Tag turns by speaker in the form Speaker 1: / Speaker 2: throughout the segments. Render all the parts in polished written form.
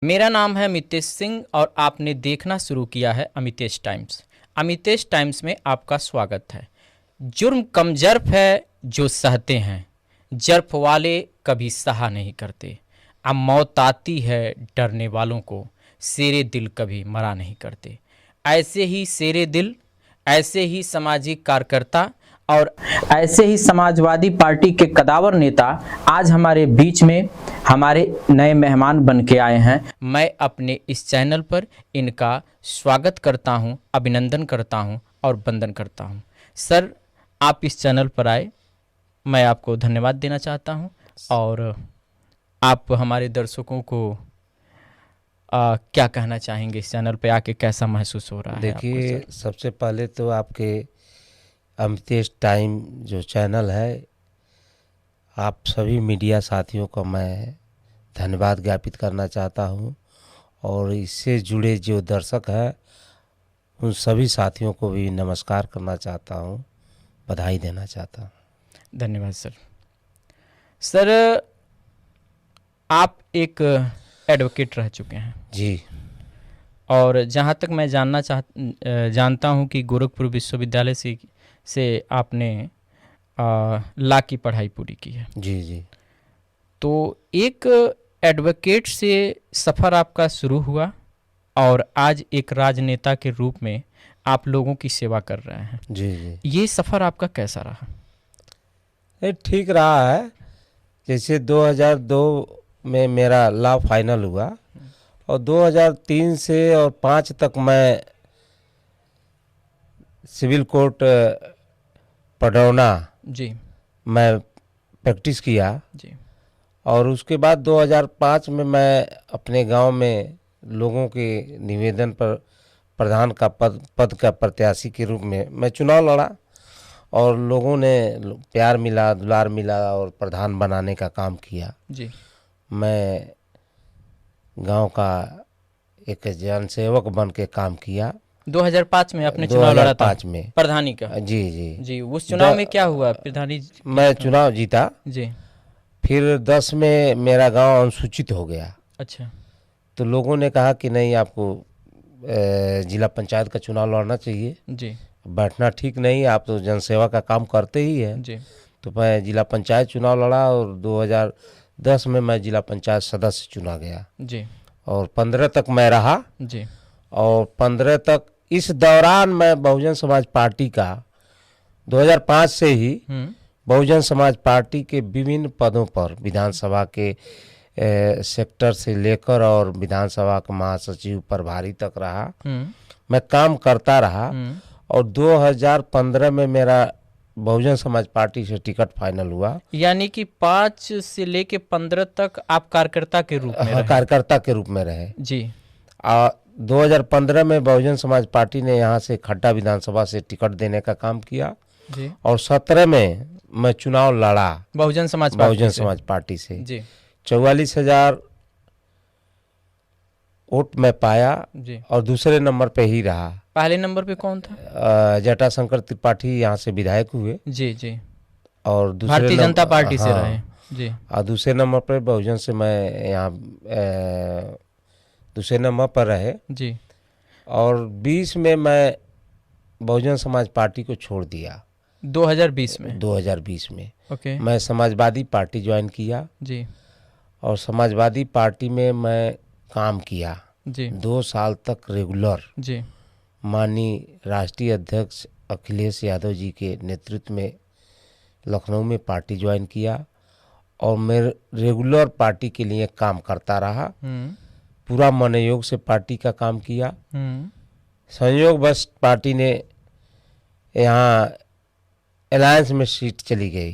Speaker 1: मेरा नाम है अमितेश सिंह और आपने देखना शुरू किया है अमितेश टाइम्स। अमितेश टाइम्स में आपका स्वागत है। जुर्म कम जर्फ है जो सहते हैं, जर्फ वाले कभी सहा नहीं करते। अब मौत आती है डरने वालों को, शेरे दिल कभी मरा नहीं करते। ऐसे ही शेरे दिल, ऐसे ही सामाजिक कार्यकर्ता और ऐसे ही समाजवादी पार्टी के कदावर नेता आज हमारे बीच में हमारे नए मेहमान बन के आए हैं। मैं अपने इस चैनल पर इनका स्वागत करता हूं, अभिनंदन करता हूं और वंदन करता हूं। सर, आप इस चैनल पर आए, मैं आपको धन्यवाद देना चाहता हूं। और आप हमारे दर्शकों को क्या कहना चाहेंगे? इस चैनल पे आके कैसा महसूस हो रहा है आपको?
Speaker 2: देखिए, सबसे पहले तो आपके अमितेश टाइम जो चैनल है, आप सभी मीडिया साथियों का मैं धन्यवाद ज्ञापित करना चाहता हूं और इससे जुड़े जो दर्शक हैं उन सभी साथियों को भी नमस्कार करना चाहता हूं, बधाई देना चाहता हूं।
Speaker 1: धन्यवाद सर। सर, आप एक एडवोकेट रह चुके हैं
Speaker 2: जी।
Speaker 1: और जहाँ तक मैं जानता हूँ कि गोरखपुर विश्वविद्यालय से आपने लॉ की पढ़ाई पूरी की है।
Speaker 2: जी जी।
Speaker 1: तो एक एडवोकेट से सफ़र आपका शुरू हुआ और आज एक राजनेता के रूप में आप लोगों की सेवा कर रहे हैं।
Speaker 2: जी जी।
Speaker 1: ये सफ़र आपका कैसा रहा?
Speaker 2: ये ठीक रहा है। जैसे 2002 में मेरा लॉ फाइनल हुआ और 2003 से और 5 तक मैं सिविल कोर्ट पडरौना
Speaker 1: जी
Speaker 2: मैं प्रैक्टिस किया
Speaker 1: जी।
Speaker 2: और उसके बाद 2005 में मैं अपने गांव में लोगों के निवेदन पर प्रधान का पद का प्रत्याशी के रूप में मैं चुनाव लड़ा और लोगों ने प्यार मिला, दुलार मिला और प्रधान बनाने का काम किया।
Speaker 1: जी।
Speaker 2: मैं गांव का एक जनसेवक बन के काम किया।
Speaker 1: 2005 में आपने चुनाव लड़ा था
Speaker 2: 2005 में
Speaker 1: प्रधानी का?
Speaker 2: जी जी
Speaker 1: जी। उस चुनाव में क्या हुआ? प्रधानी
Speaker 2: मैं चुनाव जीता।
Speaker 1: जी।
Speaker 2: फिर 10 में मेरा गांव अनुसूचित हो गया।
Speaker 1: अच्छा।
Speaker 2: तो लोगों ने कहा कि नहीं, आपको जिला पंचायत का चुनाव लड़ना चाहिए,
Speaker 1: जी
Speaker 2: बैठना ठीक नहीं, आप तो जनसेवा का काम करते ही हैं।
Speaker 1: जी।
Speaker 2: तो मैं जिला पंचायत चुनाव लड़ा और 2010 में मैं जिला पंचायत सदस्य चुना गया
Speaker 1: जी।
Speaker 2: और 15 तक मैं रहा।
Speaker 1: जी।
Speaker 2: और 15 तक इस दौरान मैं बहुजन समाज पार्टी का 2005 से ही बहुजन समाज पार्टी के विभिन्न पदों पर विधानसभा के सेक्टर से लेकर और विधानसभा के महासचिव प्रभारी तक रहा। मैं काम करता रहा और 2015 में मेरा बहुजन समाज पार्टी से टिकट फाइनल हुआ।
Speaker 1: यानी कि 5 से लेके 15 तक आप कार्यकर्ता के रूप में रहे?
Speaker 2: कार्यकर्ता के रूप में रहे
Speaker 1: जी।
Speaker 2: 2015 में बहुजन समाज पार्टी ने यहाँ से खड्डा विधानसभा से टिकट देने का काम किया
Speaker 1: जी।
Speaker 2: और 17 में मैं चुनाव लड़ा
Speaker 1: बहुजन समाज
Speaker 2: पार्टी से
Speaker 1: जी।
Speaker 2: 44,000 वोट मैं पाया
Speaker 1: जी।
Speaker 2: और दूसरे नंबर पे ही रहा।
Speaker 1: पहले नंबर पे कौन था?
Speaker 2: जटाशंकर त्रिपाठी यहाँ से विधायक हुए।
Speaker 1: जी जी।
Speaker 2: और
Speaker 1: भारतीय जनता पार्टी से रहे। जी।
Speaker 2: और दूसरे नंबर पर बहुजन से मैं यहाँ दूसरे नंबर पर रहे।
Speaker 1: जी।
Speaker 2: और 20 में मैं बहुजन समाज पार्टी को छोड़ दिया।
Speaker 1: 2020 में?
Speaker 2: 2020 में
Speaker 1: ओके।
Speaker 2: मैं समाजवादी पार्टी ज्वाइन किया
Speaker 1: जी।
Speaker 2: और समाजवादी पार्टी में मैं काम किया
Speaker 1: जी।
Speaker 2: 2 साल तक रेगुलर।
Speaker 1: जी।
Speaker 2: माननीय राष्ट्रीय अध्यक्ष अखिलेश यादव जी के नेतृत्व में लखनऊ में पार्टी ज्वाइन किया और मैं रेगुलर पार्टी के लिए काम करता रहा। पूरा मनोयोग से पार्टी का काम किया। संयोग बस पार्टी ने यहाँ अलायंस में सीट चली गई।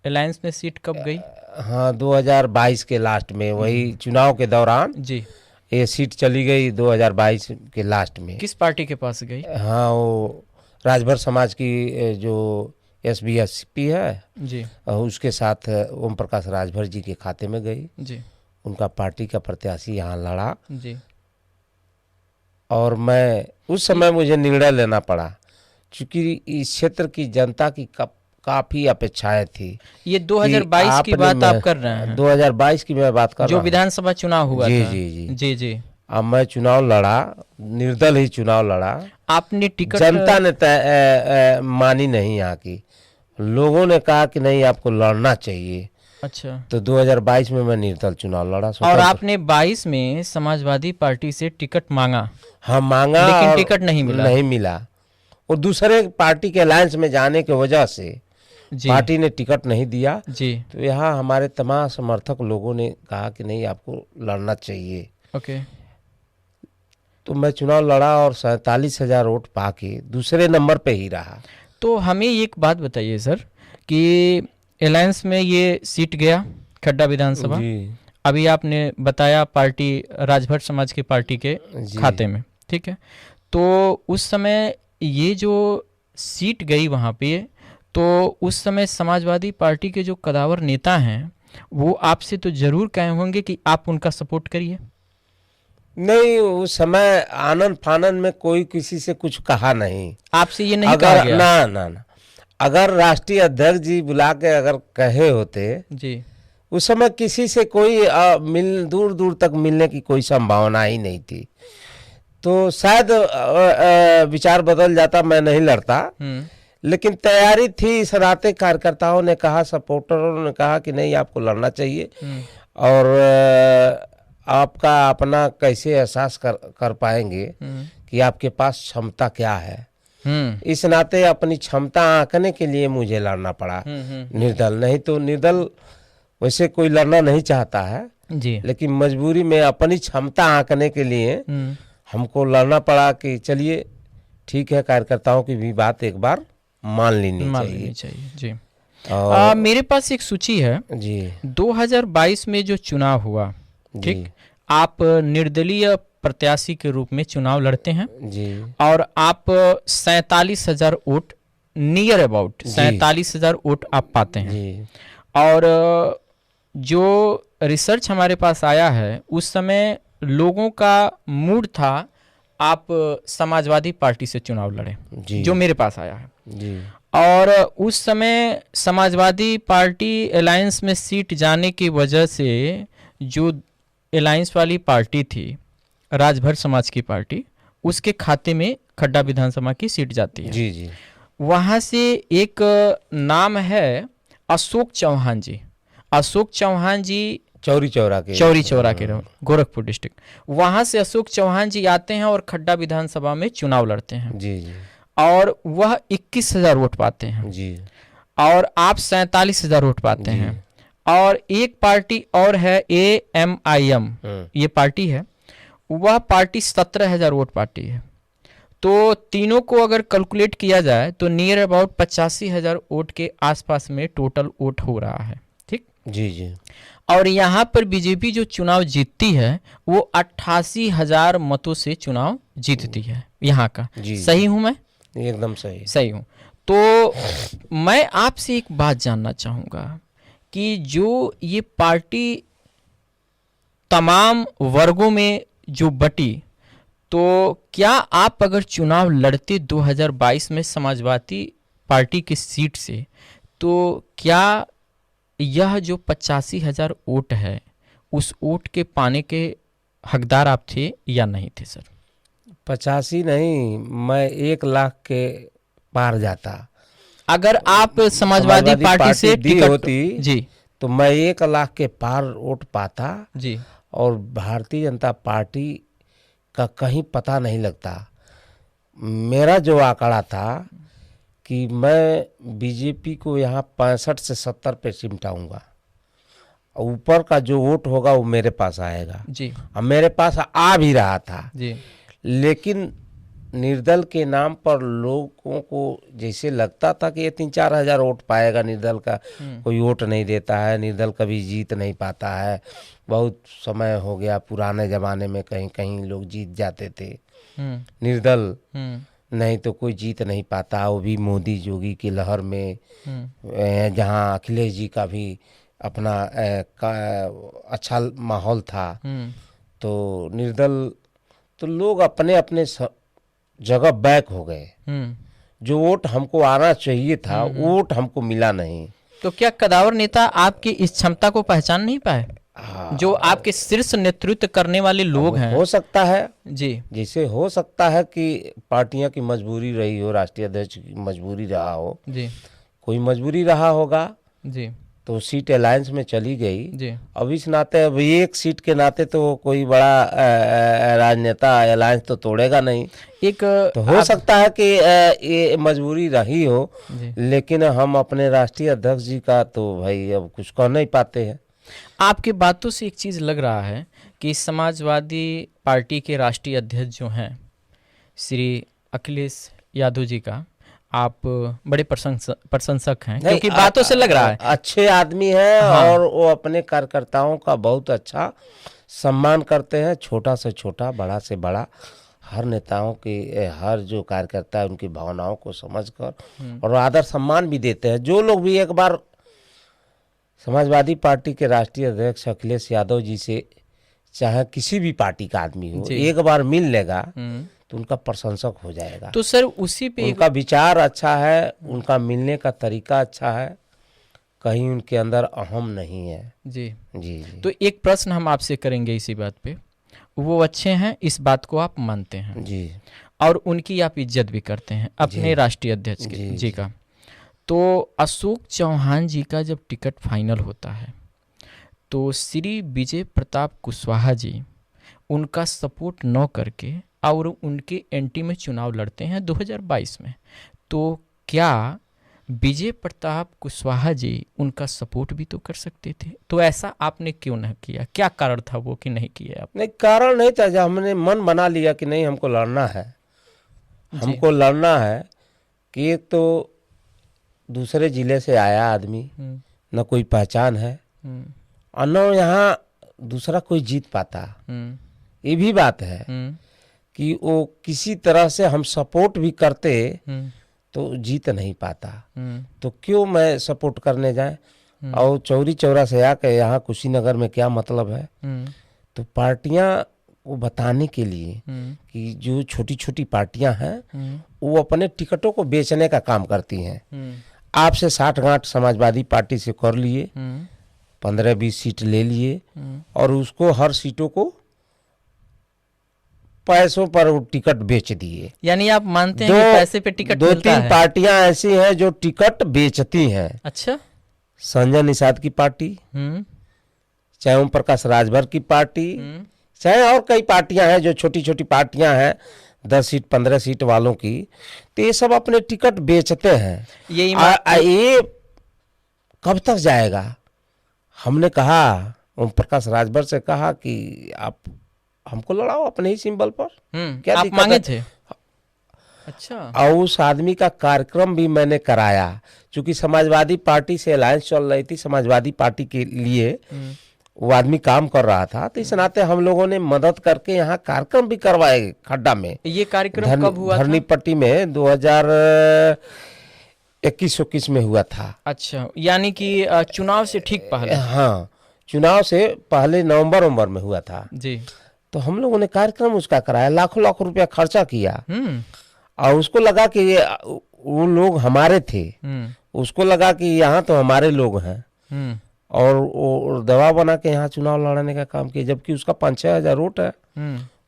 Speaker 1: अलायंस में सीट कब गई?
Speaker 2: हाँ, 2022 के लास्ट में, वही चुनाव के दौरान
Speaker 1: जी।
Speaker 2: ये सीट चली गई 2022 के लास्ट में।
Speaker 1: किस पार्टी के पास गई?
Speaker 2: हाँ, वो राजभर समाज की जो SBSP है
Speaker 1: जी,
Speaker 2: उसके साथ ओम प्रकाश राजभर जी के खाते में गई।
Speaker 1: जी।
Speaker 2: उनका पार्टी का प्रत्याशी यहाँ लड़ा
Speaker 1: जी।
Speaker 2: और मैं उस समय मुझे निर्णय लेना पड़ा, क्योंकि इस क्षेत्र की जनता की काफी अपेक्षाएं थी
Speaker 1: ये
Speaker 2: कि
Speaker 1: 2022 की बात आप कर रहे हैं,
Speaker 2: 2022 की मैं बात कर
Speaker 1: जो
Speaker 2: रहा हूँ।
Speaker 1: विधानसभा चुनाव हुआ
Speaker 2: जी
Speaker 1: था।
Speaker 2: जी जी।
Speaker 1: जी जी।
Speaker 2: अब मैं चुनाव लड़ा, निर्दल ही चुनाव लड़ा।
Speaker 1: आपने टिकट
Speaker 2: जनता ने मानी नहीं यहाँ की, लोगों ने कहा कि नहीं आपको लड़ना चाहिए,
Speaker 1: अच्छा,
Speaker 2: तो 2022 में मैं निर्दल चुनाव लड़ा
Speaker 1: और
Speaker 2: स्वतंत्र।
Speaker 1: आपने 22 में समाजवादी पार्टी से टिकट मांगा,
Speaker 2: हाँ मांगा,
Speaker 1: लेकिन
Speaker 2: और
Speaker 1: टिकट नहीं मिला।
Speaker 2: नहीं मिला। और दूसरे पार्टी के अलायंस में जाने की वजह से
Speaker 1: जी
Speaker 2: पार्टी ने टिकट नहीं दिया।
Speaker 1: जी।
Speaker 2: तो यहाँ हमारे तमाम समर्थक लोगों ने कहा कि नहीं आपको लड़ना चाहिए,
Speaker 1: ओके।
Speaker 2: तो मैं चुनाव लड़ा और 47,000 वोट पाके दूसरे नंबर पे ही रहा।
Speaker 1: तो हमें एक बात बताइए सर कि अलायंस में ये सीट गया खड्डा विधानसभा,
Speaker 2: जी
Speaker 1: अभी आपने बताया पार्टी राजभर समाज की पार्टी के
Speaker 2: जी।
Speaker 1: खाते में, ठीक है। तो उस समय ये जो सीट गई वहाँ पे, तो उस समय समाजवादी पार्टी के जो कदावर नेता हैं वो आपसे तो जरूर कहे होंगे कि आप उनका सपोर्ट करिए।
Speaker 2: नहीं, उस समय आनंद फानन में कोई किसी से कुछ कहा नहीं।
Speaker 1: आपसे ये नहीं कहा
Speaker 2: अगर
Speaker 1: गया?
Speaker 2: ना ना ना, अगर राष्ट्रीय अध्यक्ष जी बुला के अगर कहे होते,
Speaker 1: जी।
Speaker 2: उस समय किसी से कोई दूर दूर तक मिलने की कोई संभावना ही नहीं थी, तो शायद विचार बदल जाता, मैं नहीं लड़ता। लेकिन तैयारी थी, इस नाते कार्यकर्ताओं ने कहा, सपोर्टरों ने कहा कि नहीं आपको लड़ना चाहिए, और आपका अपना कैसे एहसास कर पाएंगे कि आपके पास क्षमता क्या है। इस नाते अपनी क्षमता आंकने के लिए मुझे लड़ना पड़ा निर्दल। नहीं तो निर्दल वैसे कोई लड़ना नहीं चाहता है
Speaker 1: जी,
Speaker 2: लेकिन मजबूरी में अपनी क्षमता आंकने के लिए हमको लड़ना पड़ा कि चलिए ठीक है, कार्यकर्ताओं की भी बात एक बार मान लेनी चाहिए।
Speaker 1: जी।
Speaker 2: और
Speaker 1: मेरे पास एक सूची है
Speaker 2: जी
Speaker 1: 2022 में जो चुनाव हुआ, ठीक, आप निर्दलीय प्रत्याशी के रूप में चुनाव लड़ते हैं
Speaker 2: जी,
Speaker 1: और आप 47,000 वोट, नियर अबाउट 47,000 वोट आप पाते हैं
Speaker 2: जी
Speaker 1: और जो रिसर्च हमारे पास आया है उस समय लोगों का मूड था आप समाजवादी पार्टी से चुनाव लड़े, जो मेरे पास आया है
Speaker 2: जी।
Speaker 1: और उस समय समाजवादी पार्टी अलायंस में सीट जाने की वजह से जो अलायंस वाली पार्टी थी राजभर समाज की पार्टी, उसके खाते में खड्डा विधानसभा की सीट जाती है।
Speaker 2: जी जी।
Speaker 1: वहाँ से एक नाम है अशोक चौहान जी। अशोक चौहान जी चौरी चौरा के गोरखपुर डिस्ट्रिक्ट, वहाँ से अशोक चौहान जी आते हैं और खड्डा विधानसभा में चुनाव लड़ते हैं
Speaker 2: जी जी।
Speaker 1: और वह 21,000 वोट पाते हैं
Speaker 2: जी।
Speaker 1: और आप 47,000 वोट पाते हैं। और एक पार्टी और है AMIM, ये पार्टी है, वह पार्टी 17,000 वोट पाती है। तो तीनों को अगर कैलकुलेट किया जाए तो नियर अबाउट 85,000 वोट के आसपास में टोटल वोट हो रहा है, ठीक।
Speaker 2: जी जी।
Speaker 1: और यहाँ पर बीजेपी जो चुनाव जीतती है वो 88,000 मतों से चुनाव जीतती है यहाँ का। सही हूँ मैं?
Speaker 2: एकदम सही
Speaker 1: हूँ। तो मैं आपसे एक बात जानना चाहूँगा कि जो ये पार्टी तमाम वर्गों में जो बटी, तो क्या आप अगर चुनाव लड़ते 2022 में समाजवादी पार्टी की सीट से, तो क्या यह जो 85,000 वोट है उस वोट के पाने के हकदार आप थे या नहीं थे सर?
Speaker 2: 85 नहीं, मैं 1 लाख के पार जाता।
Speaker 1: अगर आप समाजवादी पार्टी से टिकट
Speaker 2: होती
Speaker 1: जी,
Speaker 2: तो मैं 1 लाख के पार वोट पाता
Speaker 1: जी,
Speaker 2: और भारतीय जनता पार्टी का कहीं पता नहीं लगता। मेरा जो आंकड़ा था कि मैं बीजेपी को यहाँ 65 से 70 पे चिमटाऊंगा, ऊपर का जो वोट होगा वो मेरे पास आएगा
Speaker 1: जी।
Speaker 2: और मेरे पास आ भी रहा था
Speaker 1: जी।
Speaker 2: लेकिन निर्दल के नाम पर लोगों को जैसे लगता था कि ये 3-4 हजार वोट पाएगा, निर्दल का कोई वोट नहीं देता है, निर्दल कभी जीत नहीं पाता है। बहुत समय हो गया, पुराने ज़माने में कहीं कहीं लोग जीत जाते थे, निर्दल नहीं तो कोई जीत नहीं पाता। वो भी मोदी जोगी की लहर में, जहाँ अखिलेश जी का भी अपना अच्छा माहौल था, तो निर्दल तो लोग अपने अपने जगह बैक हो गए। जो वोट हमको आना चाहिए था वो वोट हमको मिला नहीं।
Speaker 1: तो क्या कदावर नेता आपकी इस क्षमता को पहचान नहीं पाए,
Speaker 2: हाँ,
Speaker 1: जो आपके शीर्ष नेतृत्व करने वाले लोग हैं?
Speaker 2: हो सकता है
Speaker 1: जी
Speaker 2: जैसे हो सकता है कि पार्टियां की मजबूरी रही हो, राष्ट्रीय अध्यक्ष की मजबूरी रहा हो,
Speaker 1: जी
Speaker 2: कोई मजबूरी रहा होगा
Speaker 1: जी
Speaker 2: तो सीट अलायंस में चली गई।
Speaker 1: जी
Speaker 2: अब इस नाते, अब एक सीट के नाते तो कोई बड़ा राजनेता अलायंस तो तोड़ेगा नहीं।
Speaker 1: एक
Speaker 2: तो हो सकता है कि ये मजबूरी रही हो,
Speaker 1: जी।
Speaker 2: लेकिन हम अपने राष्ट्रीय अध्यक्ष जी का तो भाई अब कुछ कह नहीं पाते हैं।
Speaker 1: आपकी बातों से एक चीज़ लग रहा है कि समाजवादी पार्टी के राष्ट्रीय अध्यक्ष जो हैं श्री अखिलेश यादव जी का आप बड़े प्रशंसक हैं, क्योंकि बातों से लग रहा है
Speaker 2: अच्छे आदमी हैं।
Speaker 1: हाँ।
Speaker 2: और वो अपने कार्यकर्ताओं का बहुत अच्छा सम्मान करते हैं, छोटा से छोटा, बड़ा से बड़ा, हर नेताओं की, हर जो कार्यकर्ता है उनकी भावनाओं को समझकर और आदर सम्मान भी देते हैं। जो लोग भी एक बार समाजवादी पार्टी के राष्ट्रीय अध्यक्ष अखिलेश यादव जी से, चाहे किसी भी पार्टी का आदमी हो,
Speaker 1: जी।
Speaker 2: एक बार मिल लेगा तो उनका प्रशंसक हो जाएगा।
Speaker 1: तो सर उसी पे
Speaker 2: उनका विचार अच्छा है, उनका मिलने का तरीका अच्छा है, कहीं उनके अंदर अहम नहीं है।
Speaker 1: जी
Speaker 2: जी जी।
Speaker 1: तो एक प्रश्न हम आपसे करेंगे इसी बात पे। वो अच्छे हैं, इस बात को आप मानते हैं
Speaker 2: जी
Speaker 1: और उनकी आप इज्जत भी करते हैं अपने राष्ट्रीय अध्यक्ष के जी का। तो अशोक चौहान जी का जब टिकट फाइनल होता है तो श्री विजय प्रताप कुशवाहा जी उनका सपोर्ट न करके और उनके एंटी में चुनाव लड़ते हैं 2022 में। तो क्या विजय प्रताप कुशवाहा जी उनका सपोर्ट भी तो कर सकते थे? तो ऐसा आपने क्यों नहीं किया? क्या कारण था वो कि नहीं किया आप?
Speaker 2: नहीं, कारण नहीं था। जब हमने मन बना लिया कि नहीं हमको लड़ना है, हमको लड़ना है, कि एक तो दूसरे जिले से आया आदमी, न कोई पहचान है और न यहाँ दूसरा कोई जीत पाता। ये भी बात है कि वो किसी तरह से हम सपोर्ट भी करते तो जीत नहीं पाता। तो क्यों मैं सपोर्ट करने जाए? और चौरी चौरा से आके यहाँ कुशीनगर में क्या मतलब है? तो पार्टियां वो बताने के लिए कि जो छोटी छोटी पार्टियां हैं वो अपने टिकटों को बेचने का काम करती हैं। आपसे 60 गांठ समाजवादी पार्टी से कर लिए, 15-20 सीट ले लिए और उसको हर सीटों को पैसों पर वो टिकट बेच दिए।
Speaker 1: यानी आप मानते हैं कि पैसे पे टिकट मिलता है?
Speaker 2: 2-3 पार्टियां ऐसी हैं जो टिकट बेचती हैं।
Speaker 1: अच्छा।
Speaker 2: संजय निषाद की पार्टी, चाहे ओम प्रकाश राजभर की पार्टी, चाहे और कई पार्टियां हैं जो छोटी छोटी पार्टियां हैं 10 सीट 15 सीट वालों की, तो ये सब अपने टिकट बेचते हैं। ये कब तक जाएगा? हमने कहा, ओम प्रकाश राजभर से कहा कि आप हमको लड़ाओ अपने ही सिंबल पर, क्या
Speaker 1: आप मांगे थे? अच्छा।
Speaker 2: और उस आदमी का कार्यक्रम भी मैंने कराया, क्योंकि समाजवादी पार्टी से अलायंस चल रही थी, समाजवादी पार्टी के लिए वो आदमी काम कर रहा था, तो इस नाते हम लोगों ने मदद करके यहाँ कार्यक्रम भी करवाए खड्डा में।
Speaker 1: ये कार्यक्रम कब हुआ था?
Speaker 2: धरनी पट्टी में 2021-21 में हुआ था।
Speaker 1: अच्छा, यानी कि चुनाव से ठीक पहले?
Speaker 2: हाँ, चुनाव से पहले नवंबर में हुआ था
Speaker 1: जी।
Speaker 2: तो हम लोगों ने कार्यक्रम उसका कराया, लाखों लाखों रुपया खर्चा किया और उसको लगा कि ये वो लोग हमारे थे, उसको लगा कि यहाँ तो हमारे लोग हैं और वो दबाव बना के यहाँ चुनाव लड़ने का काम किया, जबकि उसका 5-6 हजार वोट है,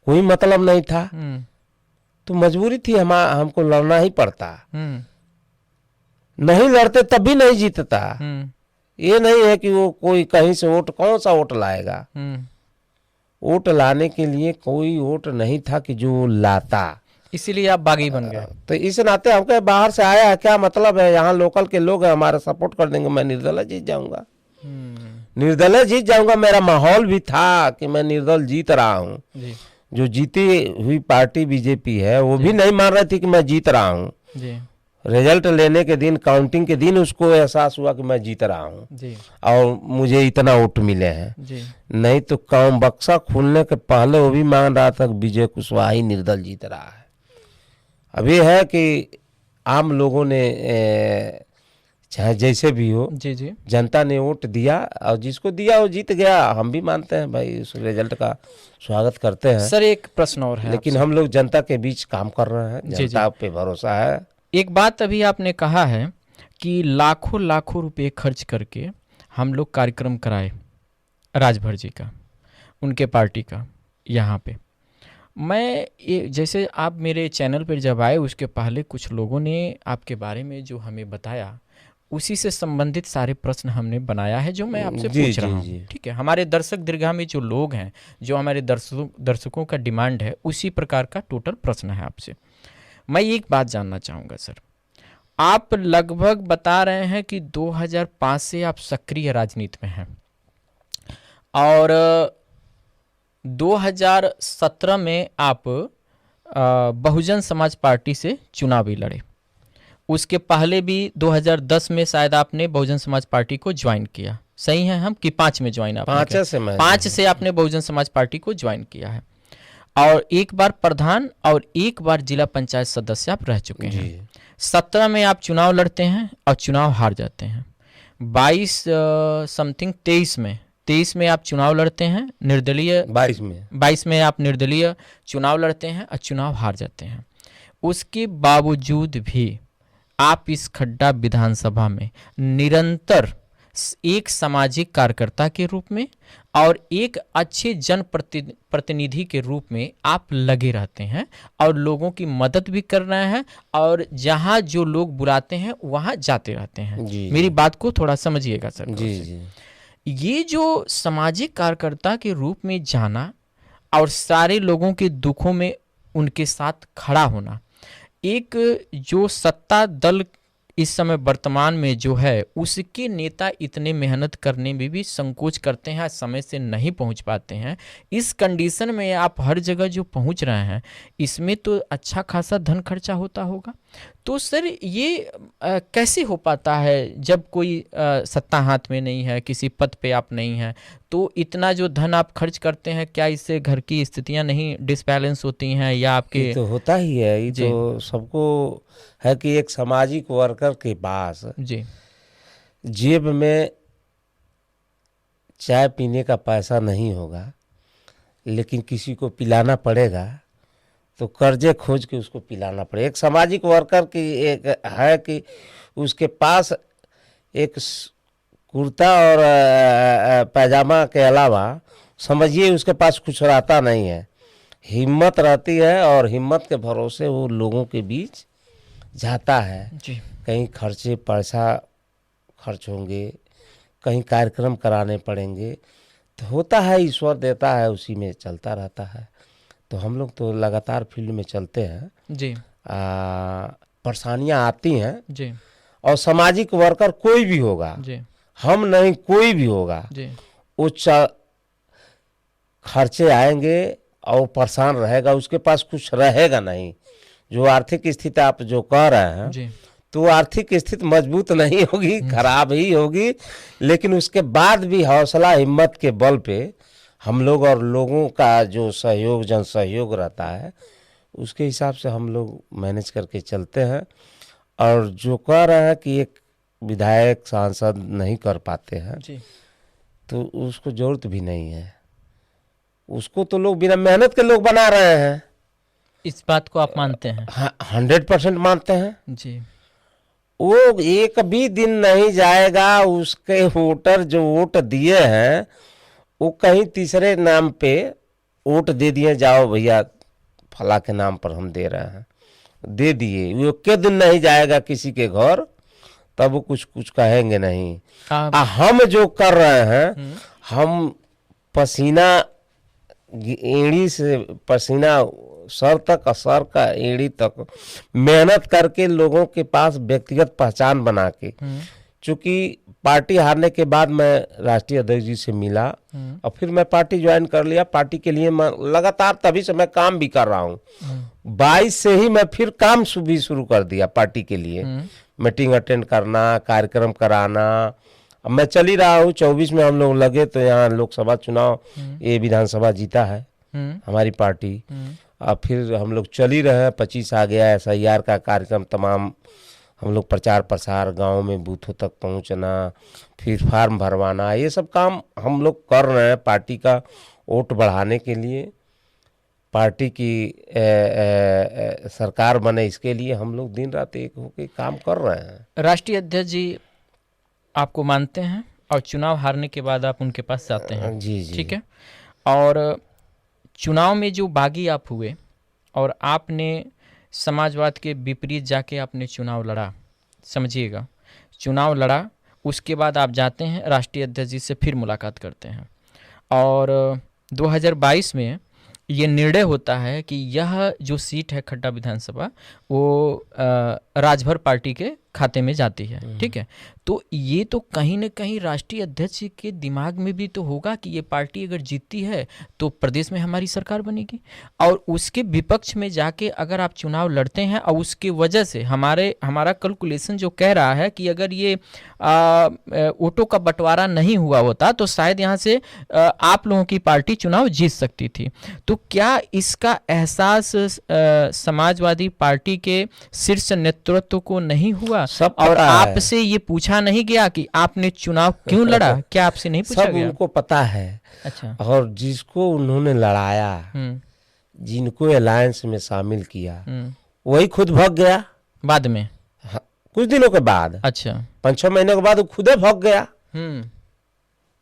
Speaker 2: कोई मतलब नहीं था। तो मजबूरी थी, हमको लड़ना ही पड़ता। नहीं लड़ते तब भी नहीं जीतता। ये नहीं है कि वो कोई कहीं से वोट, कौन सा वोट लाएगा? वोट लाने के लिए कोई वोट नहीं था कि जो लाता,
Speaker 1: इसीलिए आप बागी बन गए।
Speaker 2: तो इस नाते हमको बाहर से आया है, क्या मतलब है? यहाँ लोकल के लोग हैं, हमारा सपोर्ट कर देंगे, मैं निर्दलीय जीत जाऊंगा। निर्दलीय जीत जाऊंगा। मेरा माहौल भी था कि मैं निर्दल जीत रहा हूँ। जो जीती हुई पार्टी बीजेपी है वो भी नहीं मान रही थी कि मैं जीत रहा हूँ। रिजल्ट लेने के दिन, काउंटिंग के दिन उसको एहसास हुआ कि मैं जीत रहा हूँ और मुझे इतना वोट मिले हैं। नहीं तो काम बक्सा खुलने के पहले वो भी मान रहा था कि विजय कुशवाहा ही निर्दल जीत रहा है। अब ये है कि आम लोगों ने चाहे जैसे भी हो, जनता ने वोट दिया और जिसको दिया वो जीत गया। हम भी मानते हैं भाई, उस रिजल्ट का स्वागत करते हैं।
Speaker 1: सर एक प्रश्न और है,
Speaker 2: लेकिन हम लोग जनता के बीच काम कर रहे हैं, जनता पे भरोसा है।
Speaker 1: एक बात अभी आपने कहा है कि लाखों लाखों रुपए खर्च करके हम लोग कार्यक्रम कराए राजभर जी का, उनके पार्टी का यहाँ पे। मैं ये जैसे आप मेरे चैनल पर जब आए उसके पहले कुछ लोगों ने आपके बारे में जो हमें बताया, उसी से संबंधित सारे प्रश्न हमने बनाया है जो मैं आपसे
Speaker 2: जी
Speaker 1: पूछ रहा
Speaker 2: जी
Speaker 1: हूँ।
Speaker 2: जी
Speaker 1: ठीक है, हमारे दर्शक दीर्घा में जो लोग हैं, जो हमारे दर्शकों का डिमांड है, उसी प्रकार का टोटल प्रश्न है आपसे। मैं एक बात जानना चाहूँगा सर, आप लगभग बता रहे हैं कि 2005 से आप सक्रिय राजनीति में हैं और 2017 में आप बहुजन समाज पार्टी से चुनाव भी लड़े। उसके पहले भी 2010 में शायद आपने बहुजन समाज पार्टी को ज्वाइन किया, सही है हम कि 5 में ज्वाइन आपने
Speaker 2: 5
Speaker 1: किया?
Speaker 2: से मैं
Speaker 1: 5 से आपने बहुजन समाज पार्टी को ज्वाइन किया है और एक बार प्रधान और एक बार जिला पंचायत सदस्य आप रह चुके हैं।
Speaker 2: जी
Speaker 1: 17 में आप चुनाव लड़ते हैं और चुनाव हार जाते हैं। 22 समथिंग 23 में आप चुनाव लड़ते हैं निर्दलीय, 22 में आप निर्दलीय चुनाव लड़ते हैं और चुनाव हार जाते हैं। उसके बावजूद भी आप इस खड्डा विधानसभा में निरंतर एक सामाजिक कार्यकर्ता के रूप में और एक अच्छे प्रतिनिधि के रूप में आप लगे रहते हैं और लोगों की मदद भी कर रहे हैं और जहां जो लोग बुलाते हैं वहां जाते रहते हैं।
Speaker 2: जी
Speaker 1: मेरी बात को थोड़ा समझिएगा सर।
Speaker 2: जी जी
Speaker 1: ये जो सामाजिक कार्यकर्ता के रूप में जाना और सारे लोगों के दुखों में उनके साथ खड़ा होना, एक जो सत्ता दल इस समय वर्तमान में जो है उसके नेता इतने मेहनत करने में भी संकोच करते हैं, समय से नहीं पहुंच पाते हैं। इस कंडीशन में आप हर जगह जो पहुंच रहे हैं, इसमें तो अच्छा खासा धन खर्चा होता होगा। तो सर ये कैसे हो पाता है जब कोई सत्ता हाथ में नहीं है, किसी पद पे आप नहीं हैं, तो इतना जो धन आप खर्च करते हैं, क्या इससे घर की स्थितियां नहीं डिसबैलेंस होती हैं या आपके?
Speaker 2: ये तो होता ही है, ये
Speaker 1: जी।
Speaker 2: तो सबको है कि एक सामाजिक वर्कर के पास
Speaker 1: जी
Speaker 2: जेब में चाय पीने का पैसा नहीं होगा, लेकिन किसी को पिलाना पड़ेगा तो कर्जे खोज के उसको पिलाना पड़ेगा। एक सामाजिक वर्कर की एक है कि उसके पास एक कुर्ता और पैजामा के अलावा समझिए उसके पास कुछ रहता नहीं है। हिम्मत रहती है और हिम्मत के भरोसे वो लोगों के बीच जाता है।
Speaker 1: जी
Speaker 2: कहीं खर्चे पैसा खर्च होंगे, कहीं कार्यक्रम कराने पड़ेंगे, तो होता है, ईश्वर देता है, उसी में चलता रहता है। तो हम लोग तो लगातार फील्ड में चलते हैं।
Speaker 1: जी
Speaker 2: परेशानियां आती हैं
Speaker 1: जी
Speaker 2: और सामाजिक वर्कर कोई भी होगा,
Speaker 1: जी
Speaker 2: हम नहीं कोई भी होगा,
Speaker 1: जी
Speaker 2: वो खर्चे आएंगे और वो परेशान रहेगा, उसके पास कुछ रहेगा नहीं। जो आर्थिक स्थिति आप जो कह रहे हैं,
Speaker 1: जी
Speaker 2: तो आर्थिक स्थिति मजबूत नहीं होगी, खराब ही होगी, लेकिन उसके बाद भी हौसला हिम्मत के बल पे हम लोग और लोगों का जो सहयोग जन सहयोग रहता है, उसके हिसाब से हम लोग मैनेज करके चलते हैं। और जो कह रहे हैं कि एक विधायक सांसद नहीं कर पाते हैं,
Speaker 1: जी
Speaker 2: तो उसको जरूरत भी नहीं है। उसको तो लोग बिना मेहनत के लोग बना रहे हैं।
Speaker 1: इस बात को आप मानते हैं?
Speaker 2: 100% मानते हैं।
Speaker 1: जी
Speaker 2: वो एक भी दिन नहीं जाएगा, उसके वोटर जो वोट दिए हैं वो कहीं तीसरे नाम पे वोट दे दिए, जाओ भैया फला के नाम पर हम दे रहे हैं, दे दिए। वो के दिन नहीं जाएगा किसी के घर, तब वो कुछ कहेंगे नहीं। हम जो कर रहे हैं, हम पसीना एड़ी से पसीना सर तक और सर का एड़ी तक मेहनत करके लोगों के पास व्यक्तिगत पहचान बना के, चूंकि पार्टी हारने के बाद मैं राष्ट्रीय अध्यक्ष जी से मिला और फिर मैं पार्टी ज्वाइन कर लिया। पार्टी के लिए मैं लगातार तभी से मैं काम भी कर रहा हूँ। 22 से ही मैं फिर काम भी शुरू कर दिया पार्टी के लिए, मीटिंग अटेंड करना, कार्यक्रम कराना। अब मैं चल ही रहा हूँ। 24 में हम लोग लगे तो यहाँ लोकसभा चुनाव, ये विधानसभा जीता है हमारी पार्टी। अब फिर हम लोग चल ही रहे हैं। 25 आ गया, SIR का कार्यक्रम तमाम हम लोग प्रचार प्रसार, गांव में बूथों तक पहुंचना, फिर फार्म भरवाना, ये सब काम हम लोग कर रहे हैं पार्टी का वोट बढ़ाने के लिए। पार्टी की सरकार बने, इसके लिए हम लोग दिन रात एक होकर काम कर रहे हैं।
Speaker 1: राष्ट्रीय अध्यक्ष जी आपको मानते हैं और चुनाव हारने के बाद आप उनके पास जाते हैं,
Speaker 2: जी जी।
Speaker 1: ठीक है। और चुनाव में जो बागी आप हुए और आपने समाजवाद के विपरीत जाके आपने चुनाव लड़ा, समझिएगा, चुनाव लड़ा, उसके बाद आप जाते हैं राष्ट्रीय अध्यक्ष जी से फिर मुलाकात करते हैं और 2022 में ये निर्णय होता है कि यह जो सीट है खड्डा विधानसभा वो राजभर पार्टी के खाते में जाती है, ठीक है। तो ये तो कहीं ना कहीं राष्ट्रीय अध्यक्ष के दिमाग में भी तो होगा कि ये पार्टी अगर जीतती है तो प्रदेश में हमारी सरकार बनेगी, और उसके विपक्ष में जाके अगर आप चुनाव लड़ते हैं और उसकी वजह से हमारा कैलकुलेशन जो कह रहा है कि अगर ये वोटों का बंटवारा नहीं हुआ होता तो शायद यहाँ से आप लोगों की पार्टी चुनाव जीत सकती थी। तो क्या इसका एहसास समाजवादी पार्टी के शीर्ष नेतृत्व को नहीं हुआ?
Speaker 2: सब
Speaker 1: और
Speaker 2: पता है।
Speaker 1: आपसे ये पूछा नहीं गया कि आपने चुनाव क्यों लड़ा? क्या आपसे नहीं पूछा
Speaker 2: सब
Speaker 1: गया?
Speaker 2: उनको पता है।
Speaker 1: अच्छा।
Speaker 2: और जिसको उन्होंने लड़ाया, जिनको अलायंस में शामिल किया, वही खुद भाग गया
Speaker 1: बाद में,
Speaker 2: हाँ, कुछ दिनों के बाद।
Speaker 1: अच्छा।
Speaker 2: 5-6 महीने के बाद वो खुदे भाग गया।
Speaker 1: हम्म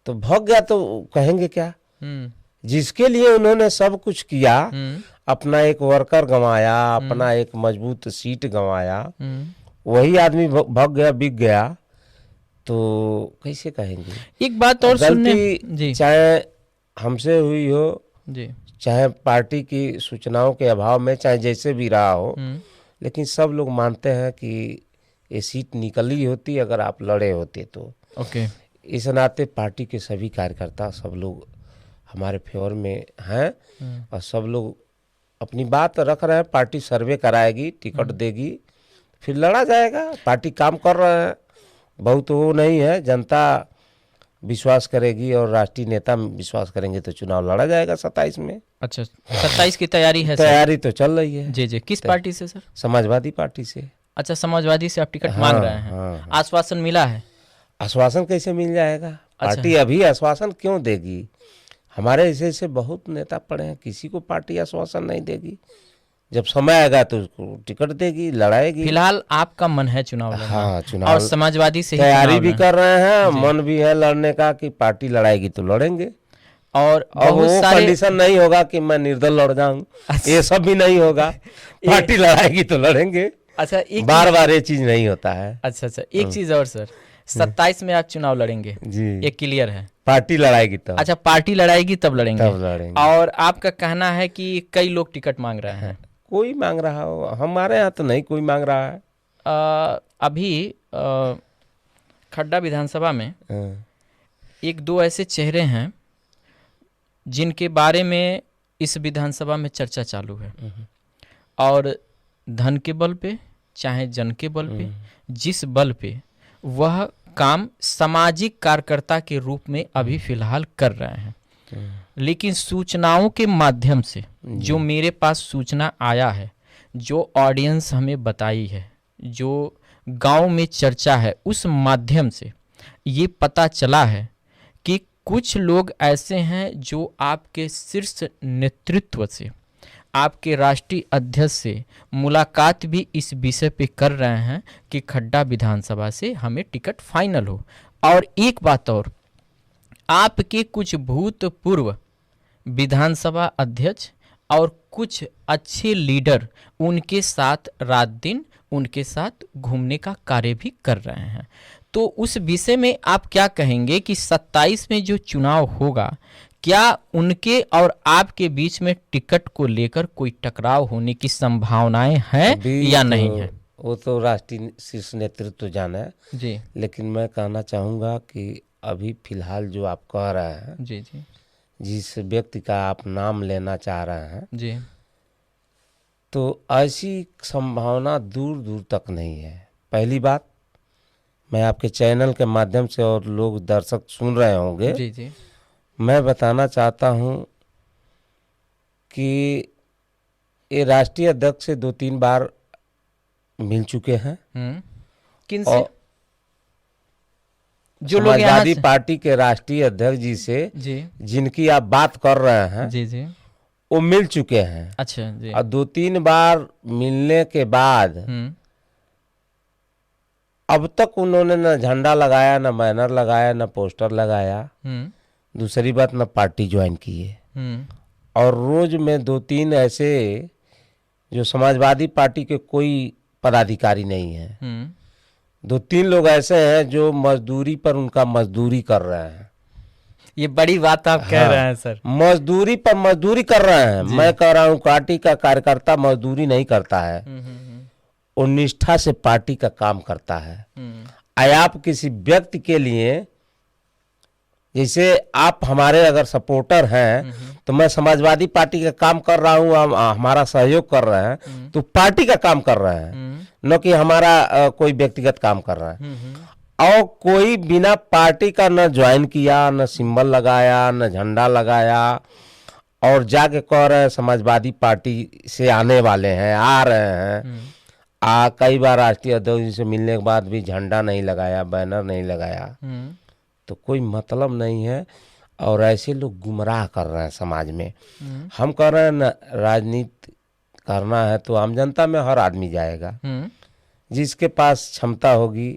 Speaker 2: तो भाग गया तो कहेंगे क्या?
Speaker 1: हम्म
Speaker 2: जिसके लिए उन्होंने सब कुछ किया, अपना एक वर्कर गंवाया, अपना एक मजबूत सीट गंवाया, वही आदमी भाग गया, बिक गया, तो कैसे कहेंगे?
Speaker 1: एक बात और सुनने
Speaker 2: गलती
Speaker 1: जी
Speaker 2: चाहे हमसे हुई हो,
Speaker 1: जी
Speaker 2: चाहे पार्टी की सूचनाओं के अभाव में, चाहे जैसे भी रहा हो, लेकिन सब लोग मानते हैं कि ये सीट निकली होती अगर आप लड़े होते तो।
Speaker 1: ओके।
Speaker 2: इस नाते पार्टी के सभी कार्यकर्ता सब लोग हमारे फेवर में हैं और सब लोग अपनी बात रख रहे हैं। पार्टी सर्वे कराएगी, टिकट देगी, फिर लड़ा जाएगा। पार्टी काम कर रहे हैं, बहुत वो नहीं है, जनता विश्वास करेगी और राष्ट्रीय नेता विश्वास करेंगे तो चुनाव लड़ा जाएगा 27 में।
Speaker 1: अच्छा, 27 की तैयारी है सर?
Speaker 2: तैयारी तो चल रही है।
Speaker 1: जी जी। किस पार्टी से सर?
Speaker 2: समाजवादी पार्टी से।
Speaker 1: अच्छा, समाजवादी से आप टिकट मांग रहे हैं?
Speaker 2: हाँ।
Speaker 1: आश्वासन मिला है?
Speaker 2: आश्वासन कैसे मिल जाएगा? पार्टी अभी आश्वासन क्यों देगी? हमारे ऐसे बहुत नेता पड़े हैं, किसी को पार्टी आश्वासन नहीं देगी। जब समय आएगा तो उसको टिकट देगी, लड़ाएगी।
Speaker 1: फिलहाल आपका मन है चुनाव लड़ना?
Speaker 2: हाँ, चुनाव
Speaker 1: और समाजवादी से ही
Speaker 2: तैयारी
Speaker 1: चुनाव
Speaker 2: भी
Speaker 1: लड़ना?
Speaker 2: कर रहे हैं, मन भी है लड़ने का कि पार्टी लड़ाएगी तो लड़ेंगे।
Speaker 1: और
Speaker 2: वो
Speaker 1: बहुत सारे
Speaker 2: कंडीशन नहीं होगा कि मैं निर्दल लड़ जाऊं, ये सब भी नहीं होगा। पार्टी लड़ाएगी तो लड़ेंगे।
Speaker 1: अच्छा, एक
Speaker 2: बार बार ये चीज नहीं होता है।
Speaker 1: अच्छा, एक चीज और सर, 27 में आप चुनाव लड़ेंगे,
Speaker 2: जी,
Speaker 1: ये क्लियर है?
Speaker 2: पार्टी लड़ाएगी तब।
Speaker 1: अच्छा, पार्टी लड़ाएगी तब लड़ेंगे?
Speaker 2: तब लड़ेंगे।
Speaker 1: और आपका कहना है कि कई लोग टिकट मांग रहे हैं?
Speaker 2: कोई मांग रहा हो, हमारे यहाँ तो नहीं कोई मांग रहा है।
Speaker 1: अभी खड्डा विधानसभा में
Speaker 2: हाँ।
Speaker 1: एक दो ऐसे चेहरे हैं जिनके बारे में इस विधानसभा में चर्चा चालू है, और धन के बल पे चाहे जन के बल पे, जिस बल पे वह काम सामाजिक कार्यकर्ता के रूप में अभी फिलहाल कर रहे हैं, लेकिन सूचनाओं के माध्यम से जो मेरे पास सूचना आया है, जो ऑडियंस हमें बताई है, जो गांव में चर्चा है, उस माध्यम से ये पता चला है कि कुछ लोग ऐसे हैं जो आपके शीर्ष नेतृत्व से, आपके राष्ट्रीय अध्यक्ष से मुलाकात भी इस विषय पे कर रहे हैं कि खड्डा विधानसभा से हमें टिकट फाइनल हो। और एक बात और, आपके कुछ भूतपूर्व विधानसभा अध्यक्ष और कुछ अच्छे लीडर उनके साथ रात दिन उनके साथ घूमने का कार्य भी कर रहे हैं। तो उस विषय में आप क्या कहेंगे कि 27 में जो चुनाव होगा, क्या उनके और आपके बीच में टिकट को लेकर कोई टकराव होने की संभावनाएं हैं या नहीं है?
Speaker 2: वो तो राष्ट्रीय शीर्ष नेतृत्व जाना है
Speaker 1: जी।
Speaker 2: लेकिन मैं कहना चाहूँगा कि अभी फिलहाल जो आप कह रहे हैं,
Speaker 1: जी जी,
Speaker 2: जिस व्यक्ति का आप नाम लेना चाह रहे हैं
Speaker 1: जी,
Speaker 2: तो ऐसी संभावना दूर दूर तक नहीं है। पहली बात, मैं आपके चैनल के माध्यम से और लोग दर्शक सुन रहे होंगे,
Speaker 1: जी जी,
Speaker 2: मैं बताना चाहता हूं कि ये राष्ट्रीय अध्यक्ष से 2-3 बार मिल चुके हैं।
Speaker 1: किन से?
Speaker 2: और
Speaker 1: जो लोग यहाँ
Speaker 2: समाजवादी
Speaker 1: से-
Speaker 2: पार्टी के राष्ट्रीय अध्यक्ष जी से
Speaker 1: जी
Speaker 2: जिनकी आप बात कर रहे हैं,
Speaker 1: जी जी,
Speaker 2: वो मिल चुके हैं।
Speaker 1: अच्छा जी।
Speaker 2: और 2-3 बार मिलने के बाद अब तक उन्होंने न झंडा लगाया, न बैनर लगाया, न पोस्टर लगाया। दूसरी बात, न पार्टी ज्वाइन की है। और रोज में 2-3 ऐसे जो समाजवादी पार्टी के कोई पदाधिकारी नहीं है, 2-3 लोग ऐसे हैं जो मजदूरी पर उनका मजदूरी कर रहे हैं।
Speaker 1: ये बड़ी बात आप कह रहे हैं सर।
Speaker 2: मजदूरी पर मजदूरी कर रहे हैं। मैं कह रहा हूँ पार्टी का कार्यकर्ता मजदूरी नहीं करता है, वो निष्ठा से पार्टी का काम करता है। आप किसी व्यक्ति के लिए, जैसे आप हमारे अगर सपोर्टर हैं तो मैं समाजवादी पार्टी का काम कर रहा हूँ, हमारा सहयोग कर रहे हैं, तो पार्टी का काम कर रहे हैं, न कि हमारा कोई व्यक्तिगत काम कर रहा है। और कोई बिना पार्टी का न ज्वाइन किया, न सिंबल लगाया, न झंडा लगाया, और जाके कह रहे हैं समाजवादी पार्टी से आने वाले हैं, आ रहे हैं। कई बार राष्ट्रीय अध्यक्ष जी से मिलने के बाद भी झंडा नहीं लगाया, बैनर नहीं लगाया, तो कोई मतलब नहीं है। और ऐसे लोग गुमराह कर रहे हैं समाज में। हम कह रहे हैं न, राजनीति करना है तो आम जनता में हर आदमी जाएगा, जिसके पास क्षमता होगी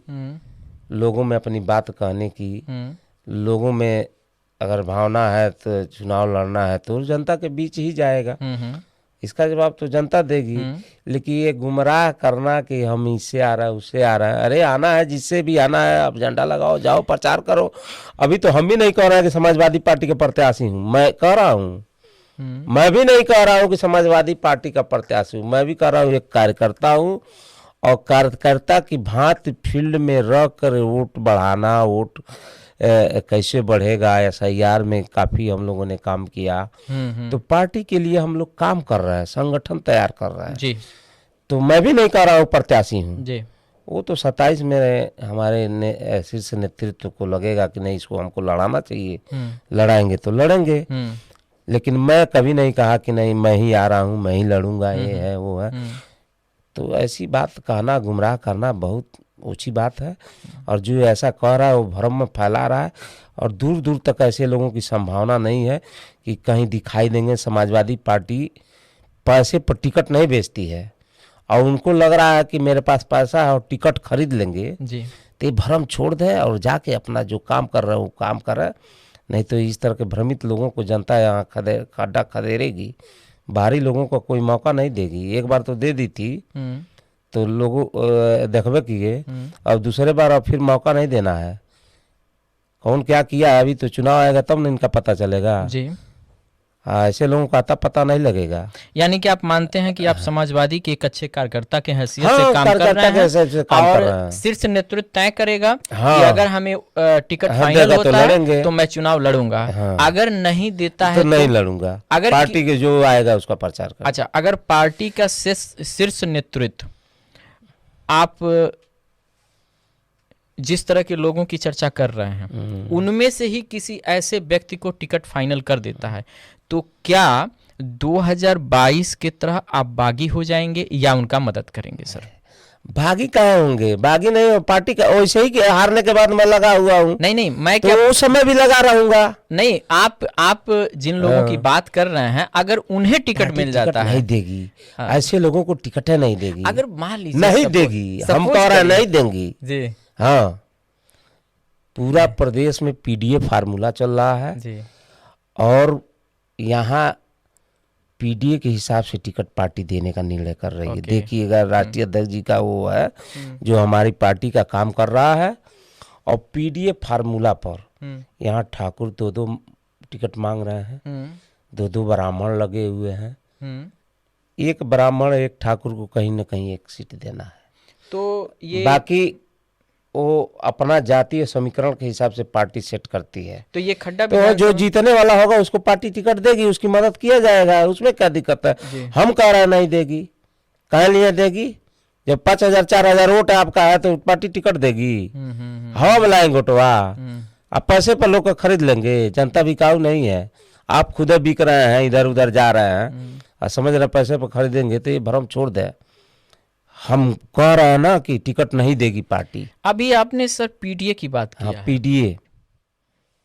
Speaker 2: लोगों में अपनी बात कहने की, लोगों में अगर भावना है तो चुनाव लड़ना है तो जनता के बीच ही जाएगा। इसका जवाब तो जनता देगी। लेकिन ये गुमराह करना कि हम इससे आ रहा है उससे आ रहा है, अरे आना है जिससे भी आना है, आप झंडा लगाओ, जाओ प्रचार करो। अभी तो हम भी नहीं कह रहे हैं कि समाजवादी पार्टी के प्रत्याशी हूँ, मैं कह रहा हूँ, मैं भी नहीं कह रहा हूँ कि समाजवादी पार्टी का प्रत्याशी हूँ, मैं भी कह रहा हूँ एक कार्यकर्ता हूँ। और कार्यकर्ता की भांति फील्ड में रह कर वोट बढ़ाना, वोट कैसे बढ़ेगा, SIR में काफ़ी हम लोगों ने काम किया। तो पार्टी के लिए हम लोग काम कर रहे हैं, संगठन तैयार कर रहे हैं
Speaker 1: जी।
Speaker 2: तो मैं भी नहीं कह रहा हूँ प्रत्याशी हूँ
Speaker 1: जी।
Speaker 2: वो तो 27 में हमारे शीर्ष नेतृत्व को लगेगा कि नहीं इसको हमको लड़ाना चाहिए, लड़ाएंगे तो लड़ेंगे। लेकिन मैं कभी नहीं कहा कि नहीं मैं ही आ रहा हूँ, मैं ही लड़ूंगा, ये है वो है। तो ऐसी बात कहना, गुमराह करना बहुत ऊंची बात है। और जो ऐसा कह रहा है वो भ्रम में फैला रहा है। और दूर दूर तक ऐसे लोगों की संभावना नहीं है कि कहीं दिखाई देंगे। समाजवादी पार्टी पैसे पर टिकट नहीं बेचती है, और उनको लग रहा है कि मेरे पास पैसा है और टिकट खरीद लेंगे
Speaker 1: जी।
Speaker 2: तो ये भ्रम छोड़ दें और जाके अपना जो काम कर रहे हैं वो काम करें। नहीं तो इस तरह के भ्रमित लोगों को जनता यहाँ खड्डा खदेड़ेगी, बाहरी लोगों को कोई मौका नहीं देगी। एक बार तो दे दी थी तो लोगों देखबे किए, अब दूसरे बार अब फिर मौका नहीं देना है। कौन क्या किया है, अभी तो चुनाव आएगा तब न इनका पता चलेगा जी। ऐसे लोगों का पता नहीं लगेगा। यानी कि आप मानते हैं कि आप समाजवादी के एक अच्छे कार्यकर्ता के हैसियत से काम कर रहे हैं और शीर्ष नेतृत्व तय करेगा कि अगर हमें टिकट फाइनल होता है तो मैं चुनाव लड़ूंगा, अगर नहीं देता है तो नहीं लड़ूंगा। अगर पार्टी के जो आएगा उसका प्रचार कर। अच्छा, अगर पार्टी का शीर्ष नेतृत्व आप जिस तरह के लोगों की चर्चा कर रहे हैं उनमें से ही किसी ऐसे व्यक्ति को टिकट फाइनल कर देता है तो क्या 2022 की तरह आप बागी हो जाएंगे या उनका मदद करेंगे? सर बागी कहाँ होंगे, बागी नहीं हो, पार्टी का वैसे ही हारने के बाद मैं लगा हुआ हूँ। नहीं मैं तो क्या उस समय भी लगा रहूंगा। नहीं, आप जिन लोगों की बात कर रहे हैं अगर उन्हें टिकट मिल जाता है नहीं देगी। ऐसे लोगों को टिकटें नहीं देगी। अगर मान लीजिए नहीं देगी, हम कह रहे हैं नहीं देंगी जी। हाँ, पूरा प्रदेश में PDA फार्मूला चल रहा है जी। और यहाँ PDA के हिसाब से टिकट पार्टी देने का निर्णय कर रही है। देखिएगा राष्ट्रीय अध्यक्ष जी का वो है जो हमारी पार्टी का काम कर रहा है, और PDA फार्मूला पर यहाँ ठाकुर 2-2 टिकट मांग रहे हैं, 2-2 ब्राह्मण लगे हुए हैं। एक ब्राह्मण एक ठाकुर को कहीं ना कहीं एक सीट देना है। तो ये बाकी वो अपना जातीय समीकरण के हिसाब से पार्टी सेट करती है। तो ये खड्डा तो जो जीतने वाला होगा उसको पार्टी टिकट देगी, उसकी मदद किया जाएगा, उसमें क्या दिक्कत है। हम कह रहे हैं नहीं देगी, कह लिए देगी। जब 5,000-4,000 वोट आपका है तो पार्टी टिकट देगी। हवा मिलाएंगे वोटवा, अब पैसे पर लोग खरीद लेंगे। जनता बिकाऊ नहीं है, आप खुद बिक रहे हैं, इधर उधर जा रहे हैं और समझ रहे पैसे पर खरीदेंगे। तो ये भ्रम छोड़ दे। हम कह रहे हैं ना कि टिकट नहीं देगी पार्टी। अभी आपने सर PDA की बात की। हाँ, PDA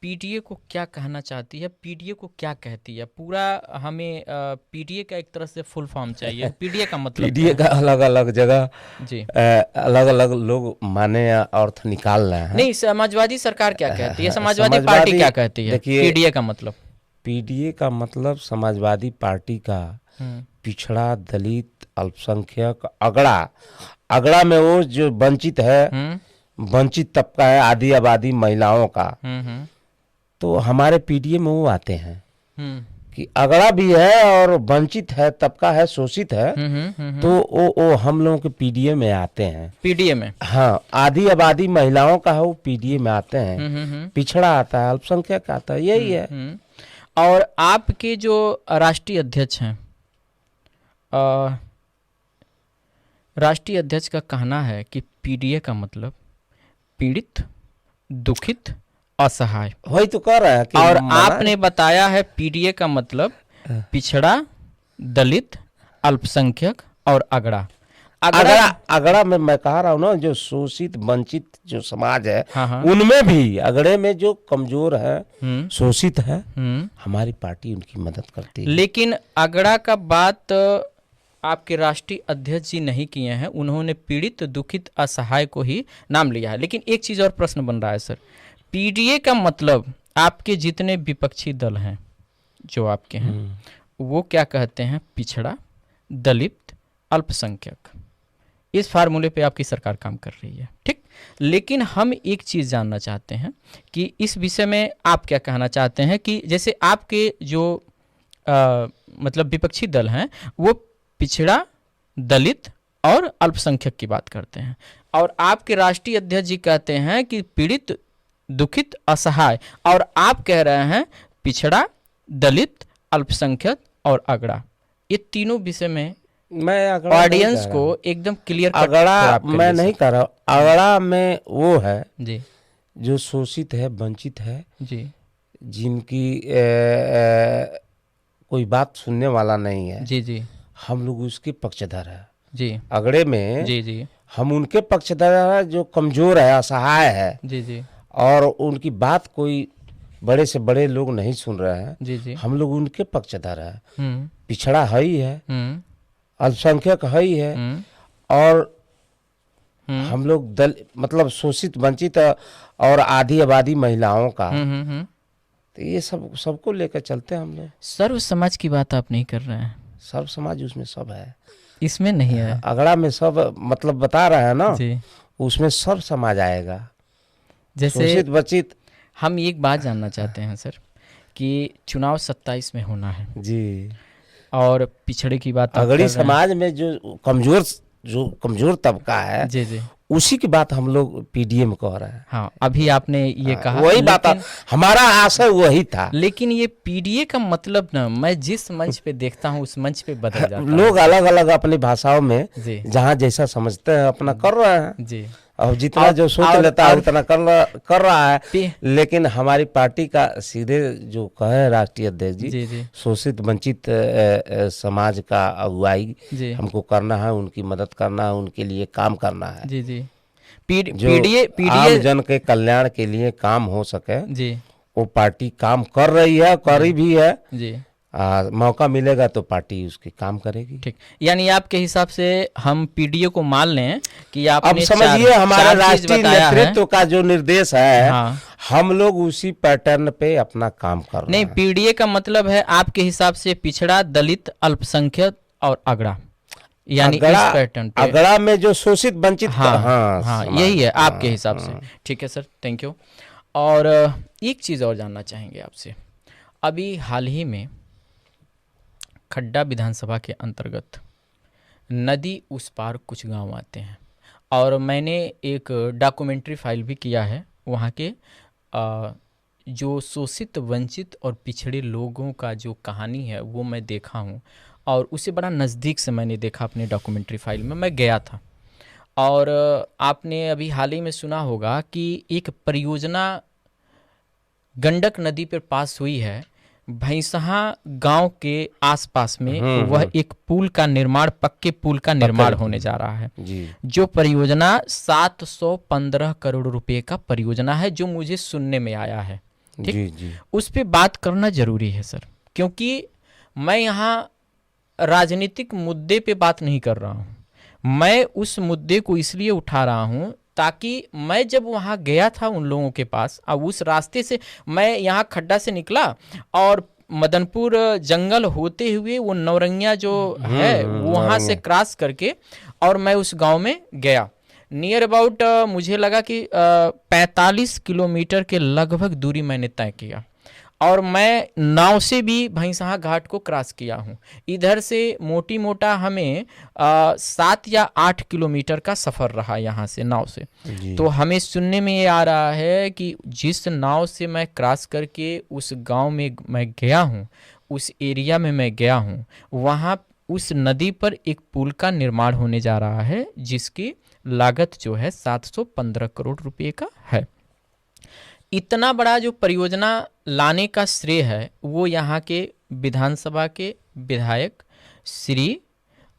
Speaker 1: पीडीए को क्या कहना चाहती है, पीडीए को क्या कहती है, पूरा हमें पीडीए का एक तरह से फुल फॉर्म चाहिए। पीडीए का मतलब
Speaker 2: पीडीए
Speaker 1: क्या
Speaker 2: का अलग अलग जगह
Speaker 1: है? जी
Speaker 2: अलग अलग लोग माने या अर्थ निकाल रहे हैं।
Speaker 1: नहीं, समाजवादी सरकार क्या कहती है, समाजवादी पार्टी
Speaker 2: समाजवादी
Speaker 1: क्या कहती है
Speaker 2: देखिए,
Speaker 1: पीडीए का मतलब?
Speaker 2: पीडीए का मतलब समाजवादी पार्टी का पिछड़ा, दलित, अल्पसंख्यक, अगड़ा। अगड़ा में वो जो वंचित है, वंचित तबका है, आदि आबादी, महिलाओं का। तो हमारे पीडीए में वो आते हैं कि अगड़ा भी है और वंचित है, तबका है, शोषित है। तो वो हम लोगों के पीडीए में आते हैं।
Speaker 1: पीडीए में
Speaker 2: हाँ, आदि आबादी महिलाओं का है, वो पीडीए में आते हैं। पिछड़ा आता है, अल्पसंख्यक आता है, यही है।
Speaker 1: और आपके जो राष्ट्रीय अध्यक्ष हैं, राष्ट्रीय अध्यक्ष का कहना है कि पीडीए का मतलब पीड़ित, दुखित, असहाय।
Speaker 2: वही तो कह रहा है कि
Speaker 1: और आपने बताया है पीडीए का मतलब पिछड़ा, दलित, अल्पसंख्यक और अगड़ा।
Speaker 2: अगड़ा में मैं कह रहा हूँ ना, जो शोषित वंचित जो समाज है,
Speaker 1: हाँ।
Speaker 2: उनमें भी अगड़े में जो कमजोर है, शोषित है, हमारी पार्टी उनकी मदद करती है।
Speaker 1: लेकिन अगड़ा का बात आपके राष्ट्रीय अध्यक्ष जी नहीं किए हैं, उन्होंने पीड़ित, दुखित, असहाय को ही नाम लिया है। लेकिन एक चीज और प्रश्न बन रहा है सर, पीडीए का मतलब आपके जितने विपक्षी दल हैं जो आपके हैं, वो क्या कहते हैं? पिछड़ा, दलित, अल्पसंख्यक। इस फार्मूले पे आपकी सरकार काम कर रही है, ठीक। लेकिन हम एक चीज़ जानना चाहते हैं कि इस विषय में आप क्या कहना चाहते हैं कि जैसे आपके जो मतलब विपक्षी दल हैं, वो पिछड़ा, दलित और अल्पसंख्यक की बात करते हैं, और आपके राष्ट्रीय अध्यक्ष जी कहते हैं कि पीड़ित, दुखित, असहाय, और आप कह रहे हैं पिछड़ा, दलित, अल्पसंख्यक और अगड़ा। ये तीनों विषय में
Speaker 2: मैं
Speaker 1: ऑडियंस को एकदम क्लियर
Speaker 2: अगड़ा मैं नहीं कर रहा हूँ। अगड़ा में वो है
Speaker 1: जी
Speaker 2: जो शोषित है, वंचित है
Speaker 1: जी,
Speaker 2: जिनकी कोई बात सुनने वाला नहीं है।
Speaker 1: जी जी,
Speaker 2: हम लोग उसके पक्षधर है
Speaker 1: जी
Speaker 2: अगड़े में।
Speaker 1: जी जी,
Speaker 2: हम उनके पक्षधर है जो कमजोर है, असहाय है,
Speaker 1: जी जी,
Speaker 2: और उनकी बात कोई बड़े से बड़े लोग नहीं सुन रहे हैं।
Speaker 1: जी जी,
Speaker 2: हम लोग उनके पक्षधर है। पिछड़ा है ही है, अल्पसंख्यक है ही है, और हम लोग दल मतलब शोषित, वंचित और आधी आबादी महिलाओं का। तो ये सबको लेकर चलते हैं हम लोग।
Speaker 1: सर्व समाज की बात आप नहीं कर रहे हैं?
Speaker 2: सर्व समाज उसमें सब है,
Speaker 1: इसमें नहीं है।
Speaker 2: अगड़ा में सब मतलब बता रहे हैं ना
Speaker 1: जी,
Speaker 2: उसमें सब समाज आएगा,
Speaker 1: जैसे
Speaker 2: शोषित वंचित।
Speaker 1: हम एक बात जानना चाहते हैं सर कि चुनाव 27 में होना है
Speaker 2: जी,
Speaker 1: और पिछड़े की बात आप
Speaker 2: अगड़ी
Speaker 1: कर रहे हैं।
Speaker 2: समाज में जो कमजोर तबका है,
Speaker 1: जी जी,
Speaker 2: उसी की बात हम लोग पीडीए में कह रहे हैं।
Speaker 1: हाँ, अभी आपने ये कहा,
Speaker 2: वही बात हमारा आशय वही था।
Speaker 1: लेकिन ये पीडीए का मतलब ना, मैं जिस मंच पे देखता हूँ उस मंच पे बदल जाता है।
Speaker 2: लोग अलग अलग अपनी भाषाओं में
Speaker 1: जी
Speaker 2: जहाँ जैसा समझते हैं अपना कर रहे हैं,
Speaker 1: जी,
Speaker 2: और जितना जो सोच लेता है उतना कर रहा है। लेकिन हमारी पार्टी का सीधे जो कहे राष्ट्रीय अध्यक्ष
Speaker 1: जी जी,
Speaker 2: शोषित वंचित समाज का अगुवाई
Speaker 1: जी
Speaker 2: हमको करना है, उनकी मदद करना है, उनके लिए काम करना है।
Speaker 1: जी जी,
Speaker 2: जो आम जन के कल्याण के लिए काम हो सके,
Speaker 1: जी,
Speaker 2: वो पार्टी काम कर रही है, करी भी है
Speaker 1: जी,
Speaker 2: मौका मिलेगा तो पार्टी उसके काम करेगी।
Speaker 1: ठीक। यानी आपके हिसाब से हम पीडीए को मान लें कि
Speaker 2: अब
Speaker 1: आपने
Speaker 2: समझिए हमारे
Speaker 1: चार चीज
Speaker 2: राष्ट्रीय
Speaker 1: बताया है।
Speaker 2: नेतृत्व का जो निर्देश है,
Speaker 1: हाँ।
Speaker 2: हम लोग उसी पैटर्न पे अपना काम कर रहे
Speaker 1: नहीं,
Speaker 2: हैं।
Speaker 1: पीडीए का मतलब है आपके हिसाब से पिछड़ा, दलित, अल्पसंख्यक और अगड़ा, यानी इस पैटर्न पे।
Speaker 2: अगड़ा में जो शोषित वंचित
Speaker 1: हाँ, यही है आपके हिसाब से। ठीक है सर, थैंक यू। और एक चीज़ और जानना चाहेंगे आपसे, अभी हाल ही में खड्डा विधानसभा के अंतर्गत नदी उस पार कुछ गांव आते हैं, और मैंने एक डॉक्यूमेंट्री फाइल भी किया है वहाँ के जो शोषित, वंचित और पिछड़े लोगों का जो कहानी है वो मैं देखा हूँ, और उसे बड़ा नज़दीक से मैंने देखा अपने डॉक्यूमेंट्री फाइल में। मैं गया था, और आपने अभी हाल ही में सुना होगा कि एक परियोजना गंडक नदी पर पास हुई है भैंसहा गांव के आसपास में। वह एक पुल का निर्माण, पक्के पुल का निर्माण होने जा रहा है
Speaker 2: जी।
Speaker 1: जो परियोजना 715 करोड़ रुपए का परियोजना है, जो मुझे सुनने में आया है। ठीक,
Speaker 2: जी जी
Speaker 1: उस पे बात करना जरूरी है सर, क्योंकि मैं यहाँ राजनीतिक मुद्दे पे बात नहीं कर रहा हूँ। मैं उस मुद्दे को इसलिए उठा रहा हूँ ताकि मैं जब वहाँ गया था उन लोगों के पास, अब उस रास्ते से मैं यहाँ खड्डा से निकला और मदनपुर जंगल होते हुए वो नौरंगिया जो है वहाँ से क्रॉस करके और मैं उस गांव में गया। नियर अबाउट मुझे लगा कि 45 किलोमीटर के लगभग दूरी मैंने तय किया और मैं नाव से भी भैंसहा घाट को क्रॉस किया हूँ। इधर से मोटी मोटा हमें 7 या 8 किलोमीटर का सफ़र रहा यहाँ से नाव से।
Speaker 2: जी।
Speaker 1: तो हमें सुनने में ये आ रहा है कि जिस नाव से मैं क्रॉस करके उस गांव में मैं गया हूँ, उस एरिया में मैं गया हूँ, वहाँ उस नदी पर एक पुल का निर्माण होने जा रहा है जिसकी लागत जो है 715 करोड़ रुपए का है। इतना बड़ा जो परियोजना लाने का श्रेय है वो यहाँ के विधानसभा के विधायक श्री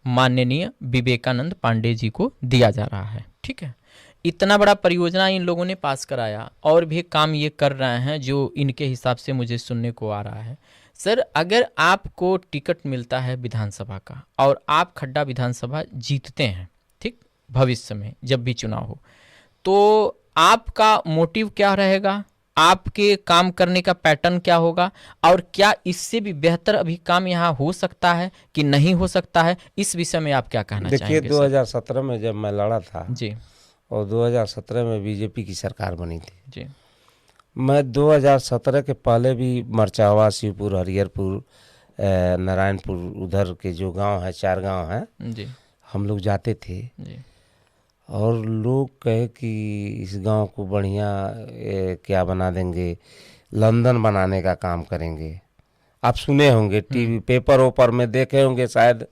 Speaker 1: माननीय विवेकानंद पांडे जी को दिया जा रहा है। ठीक है, इतना बड़ा परियोजना इन लोगों ने पास कराया और भी काम ये कर रहे हैं जो इनके हिसाब से मुझे सुनने को आ रहा है। सर, अगर आपको टिकट मिलता है विधानसभा का और आप खड्डा विधानसभा जीतते हैं, ठीक, भविष्य में जब भी चुनाव हो, तो आपका मोटिव क्या रहेगा, आपके काम करने का पैटर्न क्या होगा और क्या इससे भी बेहतर अभी काम यहाँ हो सकता है कि नहीं हो सकता है, इस विषय में आप क्या कहना
Speaker 2: देखिए,
Speaker 1: चाहेंगे?
Speaker 2: 2017 में जब मैं लड़ा था
Speaker 1: जी
Speaker 2: और 2017 में बीजेपी की सरकार बनी थी,
Speaker 1: जी
Speaker 2: मैं 2017 के पहले भी मरचावा, शिवपुर, हरिहरपुर, नारायणपुर, उधर के जो गांव है, 4 गांव हैं,
Speaker 1: जी
Speaker 2: हम लोग जाते थे
Speaker 1: जी
Speaker 2: और लोग कहे कि इस गांव को बढ़िया क्या बना देंगे, लंदन बनाने का काम करेंगे। आप सुने होंगे, टीवी पेपर ओपर में देखे होंगे शायद,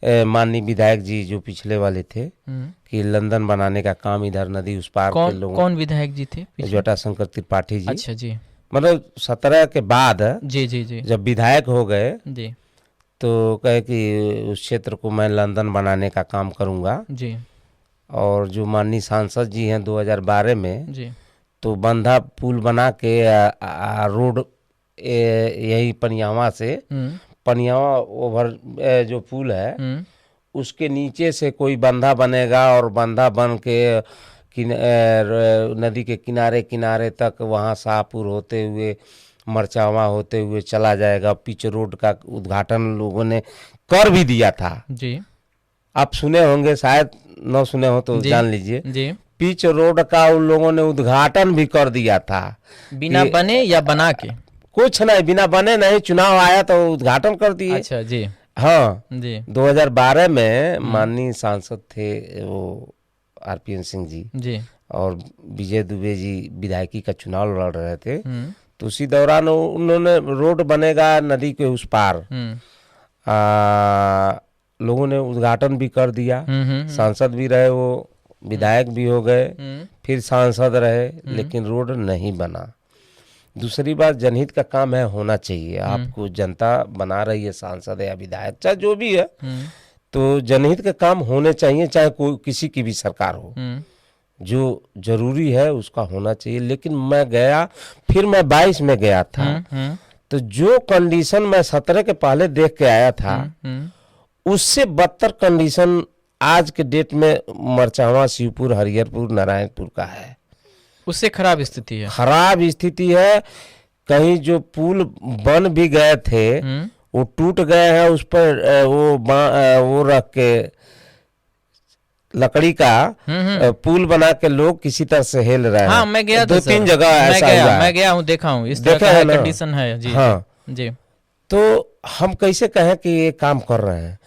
Speaker 2: माननीय विधायक जी जो पिछले वाले थे कि लंदन बनाने का काम इधर नदी उस पार के लोगों।
Speaker 1: कौन विधायक जी थे?
Speaker 2: जटाशंकर त्रिपाठी जी।
Speaker 1: अच्छा जी,
Speaker 2: मतलब 17 के बाद
Speaker 1: जी जी जी
Speaker 2: जब विधायक हो गए
Speaker 1: जी
Speaker 2: तो कहे कि उस क्षेत्र को मैं लंदन बनाने का काम करूंगा।
Speaker 1: जी
Speaker 2: और जो माननीय सांसद जी हैं 2012 में,
Speaker 1: जी
Speaker 2: तो बंधा पुल बना के रोड यही पनियावा से, पनियावा ओवर जो पुल है उसके नीचे से कोई बंधा बनेगा और बंधा बन के नदी के किनारे किनारे तक वहाँ शाहपुर होते हुए मरचावा होते हुए चला जाएगा। पिच रोड का उद्घाटन लोगों ने कर भी दिया था
Speaker 1: जी।
Speaker 2: आप सुने होंगे, शायद न सुने हो तो जान लीजिए
Speaker 1: जी।
Speaker 2: पिच रोड का उन लोगों ने उद्घाटन भी कर दिया था,
Speaker 1: बिना बने या बना के?
Speaker 2: कुछ नहीं, बिना बने नहीं, चुनाव आया तो उद्घाटन कर दिए।
Speaker 1: अच्छा जी,
Speaker 2: हाँ
Speaker 1: जी
Speaker 2: 2012 में माननीय सांसद थे वो आरपीएन सिंह जी
Speaker 1: जी
Speaker 2: और विजय दुबे जी विधायकी का चुनाव लड़ रहे थे, तो उसी दौरान उन्होंने रोड बनेगा नदी के उस पार, लोगों ने उद्घाटन भी कर दिया। सांसद भी रहे वो, विधायक भी हो गए, फिर सांसद रहे, लेकिन रोड नहीं बना। दूसरी बात, जनहित का काम है, होना चाहिए। आपको जनता बना रही है सांसद या विधायक चाहे जो भी है, तो जनहित के काम होने चाहिए, चाहे कोई किसी की भी सरकार हो। जो जरूरी है उसका होना चाहिए। लेकिन मैं गया, फिर मैं 22 में गया था, तो जो कंडीशन मैं 17 के पहले देख के आया था उससे बदतर कंडीशन आज के डेट में मरचावा, शिवपुर, हरिहरपुर, नारायणपुर का है।
Speaker 1: उससे खराब स्थिति है,
Speaker 2: खराब स्थिति है। कहीं जो पुल बन भी गए थे वो टूट गए हैं, उस पर वो रख के लकड़ी का पुल बना के लोग किसी तरह से हिल रहे हैं।
Speaker 1: हाँ, मैं गया था
Speaker 2: 2-3 जगह ऐसा हुआ है।
Speaker 1: मैं गया हूँ, देखा हूँ, इस तरह का कंडीशन है जी।
Speaker 2: हाँ
Speaker 1: जी,
Speaker 2: तो हम कैसे कहें कि ये काम कर रहे हैं?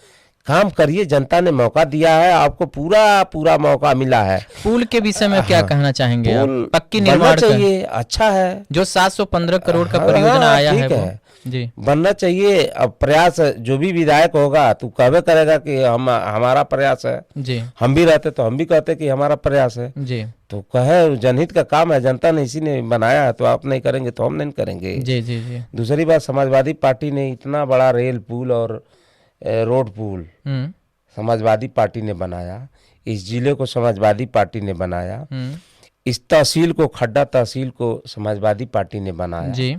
Speaker 2: काम करिए, जनता ने मौका दिया है आपको, पूरा मौका मिला है।
Speaker 1: पुल के विषय में क्या कहना चाहेंगे आप? पक्की
Speaker 2: बनना
Speaker 1: निर्माण
Speaker 2: चाहिए, अच्छा है।
Speaker 1: जो 715 करोड़ का परियोजना आया है वो जी
Speaker 2: बनना चाहिए। अब प्रयास जो भी विधायक होगा तो कहवे करेगा कि हमारा प्रयास है
Speaker 1: जी।
Speaker 2: हम भी रहते तो हम भी कहते कि हमारा प्रयास है
Speaker 1: जी
Speaker 2: तो कहे जनहित का काम है, जनता ने इसी ने बनाया है, तो आप नहीं करेंगे तो हम नहीं करेंगे।
Speaker 1: जी जी जी।
Speaker 2: दूसरी बात, समाजवादी पार्टी ने इतना बड़ा रेल पुल और रोड पुल समाजवादी पार्टी ने बनाया, इस जिले को समाजवादी पार्टी ने बनाया। इस तहसील को, खड्डा तहसील को समाजवादी पार्टी ने बनाया,
Speaker 1: जी।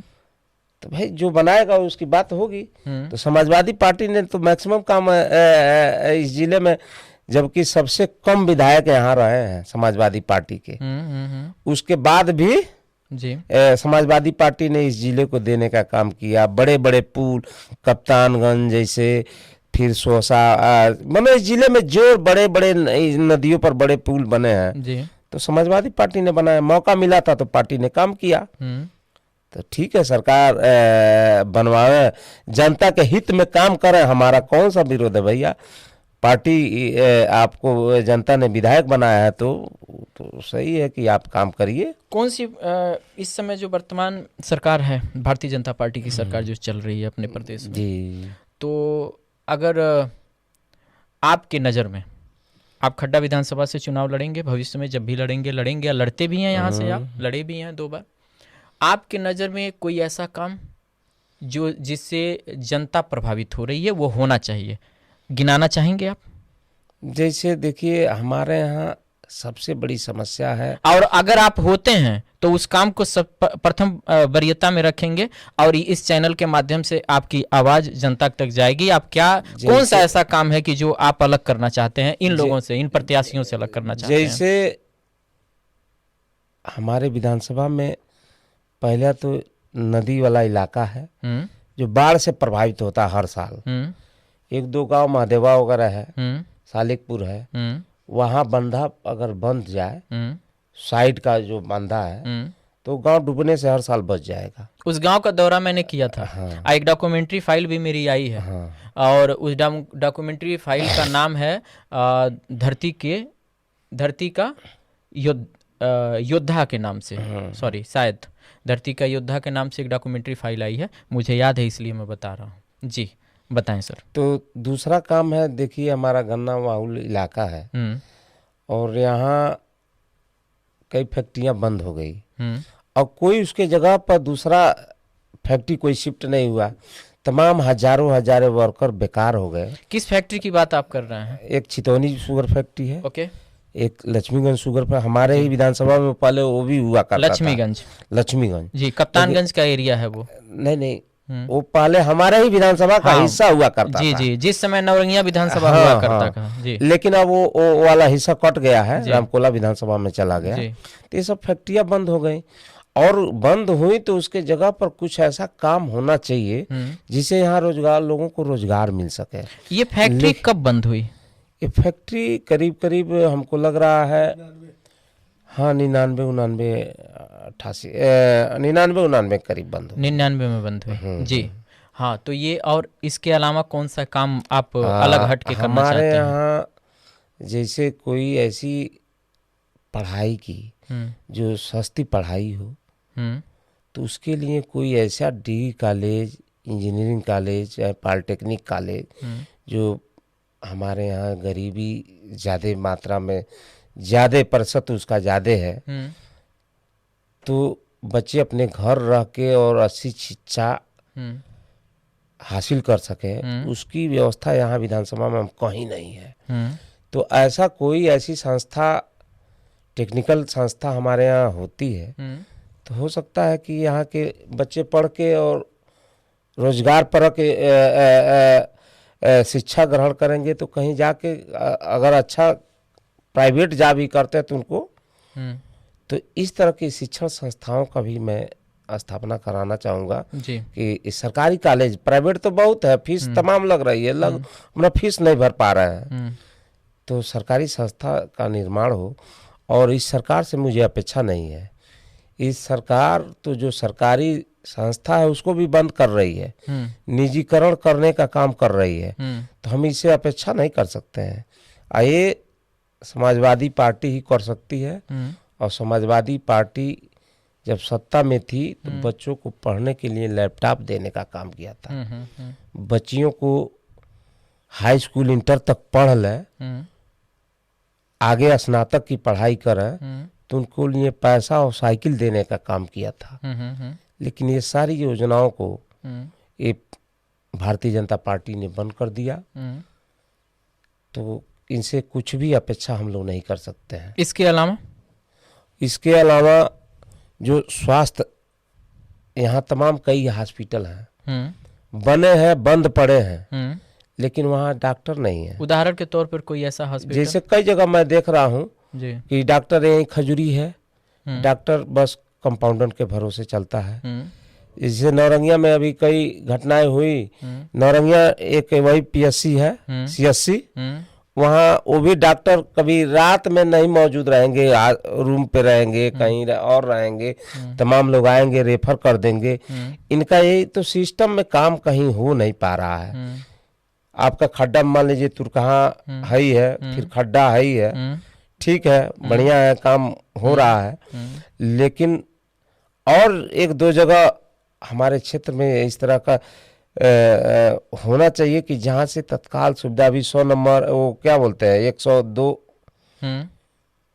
Speaker 2: तो भाई जो बनाएगा उसकी बात होगी।
Speaker 1: हम्म।
Speaker 2: तो समाजवादी पार्टी ने तो मैक्सिमम काम इस जिले में, जबकि सबसे कम विधायक यहाँ रहे हैं समाजवादी पार्टी के, उसके बाद भी
Speaker 1: जी।
Speaker 2: समाजवादी पार्टी ने इस जिले को देने का काम किया। बड़े बड़े पुल, कप्तानगंज जैसे, फिर सोसा, मतलब इस जिले में जो बड़े बड़े नदियों पर बड़े पुल बने हैं
Speaker 1: जी।
Speaker 2: तो समाजवादी पार्टी ने बनाया। मौका मिला था तो पार्टी ने काम किया। तो ठीक है, सरकार बनवावे, जनता के हित में काम करे, हमारा कौन सा विरोध है भैया। पार्टी आपको जनता ने विधायक बनाया है तो सही है कि आप काम करिए।
Speaker 1: कौन सी इस समय जो वर्तमान सरकार है, भारतीय जनता पार्टी की सरकार जो चल रही है अपने प्रदेश में,
Speaker 2: जी,
Speaker 1: तो अगर आपके नज़र में, आप खड्डा विधानसभा से चुनाव लड़ेंगे भविष्य में, जब भी लड़ेंगे या लड़ते भी हैं, यहाँ से आप लड़े भी हैं 2 बार, आपके नज़र में कोई ऐसा काम जो जिससे जनता प्रभावित हो रही है वो होना चाहिए, गिनाना चाहेंगे आप?
Speaker 2: जैसे देखिए हमारे यहाँ सबसे बड़ी समस्या है,
Speaker 1: और अगर आप होते हैं तो उस काम को सब प्रथम वरीयता में रखेंगे और इस चैनल के माध्यम से आपकी आवाज जनता तक जाएगी। आप क्या, कौन सा ऐसा काम है कि जो आप अलग करना चाहते हैं, इन लोगों से, इन प्रत्याशियों से अलग करना चाहते हैं?
Speaker 2: जैसे हमारे विधानसभा में पहला तो नदी वाला इलाका है जो बाढ़ से प्रभावित होता है हर साल। 1-2 गांव महादेवा वगैरह है, सालिकपुर है, वहाँ बंधा अगर बंध जाए, साइड का जो बंधा है, तो गांव डूबने से हर साल बच जाएगा।
Speaker 1: उस गांव का दौरा मैंने किया था।
Speaker 2: हाँ।
Speaker 1: एक डॉक्यूमेंट्री फाइल भी मेरी आई है।
Speaker 2: हाँ।
Speaker 1: और उस डॉक्यूमेंट्री फाइल का नाम है धरती का योद्धा के नाम से, सॉरी, शायद धरती का योद्धा के नाम से एक डॉक्यूमेंट्री फाइल आई है, मुझे याद है इसलिए मैं बता रहा हूँ। जी बताएं सर।
Speaker 2: तो दूसरा काम है, देखिए हमारा गन्ना माहौल इलाका है और यहाँ कई फैक्ट्रियाँ बंद हो गई और कोई उसके जगह पर दूसरा फैक्ट्री कोई शिफ्ट नहीं हुआ। तमाम हजारों वर्कर बेकार हो गए।
Speaker 1: किस फैक्ट्री की बात आप कर रहे हैं?
Speaker 2: एक छितौनी शुगर फैक्ट्री है,
Speaker 1: ओके,
Speaker 2: एक लक्ष्मीगंज शुगर पर, हमारे ही विधानसभा में पहले वो भी हुआ करता था। लक्ष्मीगंज
Speaker 1: जी, कप्तानगंज का एरिया है वो।
Speaker 2: नहीं, वो पहले हमारे ही विधानसभा का हिस्सा हुआ करता था।
Speaker 1: जी, जिस समय नवरंगिया विधानसभा हुआ करता था। जी,
Speaker 2: लेकिन अब वो वाला हिस्सा कट गया है, रामकोला विधानसभा में चला गया। तो ये सब फैक्ट्रियां बंद हो गई और बंद हुई तो उसके जगह पर कुछ ऐसा काम होना चाहिए जिससे यहाँ लोगों को रोजगार मिल सके।
Speaker 1: ये फैक्ट्री कब बंद हुई?
Speaker 2: ये फैक्ट्री करीब हमको लग रहा है, हाँ 99 करीब बंद हुई।
Speaker 1: 99 में बंद हुई। जी हाँ, तो ये, और इसके अलावा कौन सा काम आप अलग हट के करना चाहते हैं?
Speaker 2: हमारे यहाँ जैसे कोई ऐसी पढ़ाई की जो सस्ती पढ़ाई हो, तो उसके लिए कोई ऐसा डिग्री कॉलेज, इंजीनियरिंग कॉलेज या पॉलिटेक्निक कॉलेज जो हमारे यहाँ गरीबी ज़्यादा मात्रा में, ज़्यादा प्रतिशत उसका ज़्यादा है, तो बच्चे अपने घर रह के और अच्छी शिक्षा हासिल कर सके, उसकी व्यवस्था यहाँ विधानसभा में कहीं नहीं है। तो ऐसा कोई ऐसी संस्था, टेक्निकल संस्था हमारे यहाँ होती है तो हो सकता है कि यहाँ के बच्चे पढ़ के और रोजगार पर के शिक्षा ग्रहण करेंगे तो कहीं जाके अगर अच्छा प्राइवेट जॉब भी करते हैं तो उनको, तो इस तरह की शिक्षण संस्थाओं का भी मैं स्थापना कराना चाहूँगा कि सरकारी कॉलेज, प्राइवेट तो बहुत है, फीस तमाम लग रही है, अपना फीस नहीं भर पा रहे हैं, तो सरकारी संस्था का निर्माण हो। और इस सरकार से मुझे अपेक्षा नहीं है, इस सरकार तो जो सरकारी संस्था है उसको भी बंद कर रही है, निजीकरण करने का काम कर रही है, तो हम इससे अपेक्षा नहीं कर सकते हैं। ये समाजवादी पार्टी ही कर सकती है। और समाजवादी पार्टी जब सत्ता में थी तो बच्चों को पढ़ने के लिए लैपटॉप देने का काम किया था। बच्चियों को हाई स्कूल इंटर तक पढ़ ले, आगे स्नातक की पढ़ाई करें, तो उनको लिए पैसा और साइकिल देने का काम किया था। लेकिन ये सारी योजनाओं को ये भारतीय जनता पार्टी ने बंद कर दिया, तो इनसे कुछ भी अपेक्षा हम लोग नहीं कर सकते हैं। इसके अलावा जो स्वास्थ्य, यहाँ तमाम कई हॉस्पिटल हैं, बने हैं, बंद पड़े हैं, लेकिन वहाँ डॉक्टर नहीं है।
Speaker 1: उदाहरण के तौर पर कोई ऐसा हॉस्पिटल?
Speaker 2: जैसे कई जगह मैं देख रहा हूँ
Speaker 1: जी।
Speaker 2: कि डॉक्टर यहीं खजूरी है, डॉक्टर बस कंपाउंडर के भरोसे चलता है। जैसे नौरंगिया में अभी कई घटनाएं हुई। नौरंगिया एक वही पीएससी है, सीएससी, वहाँ वो भी डॉक्टर कभी रात में नहीं मौजूद रहेंगे, रूम पे रहेंगे, कहीं और रहेंगे, तमाम लोग आएंगे, रेफर कर देंगे। इनका यही तो सिस्टम में काम कहीं हो नहीं पा रहा है। आपका खड्डा मान लीजिए तुरकहाँ है ही है, फिर खड्डा है ही है, ठीक है, बढ़िया है, काम हो रहा है, लेकिन और एक दो जगह हमारे क्षेत्र में इस तरह का होना चाहिए कि जहाँ से तत्काल सुविधा भी 100 नंबर, वो क्या बोलते हैं 102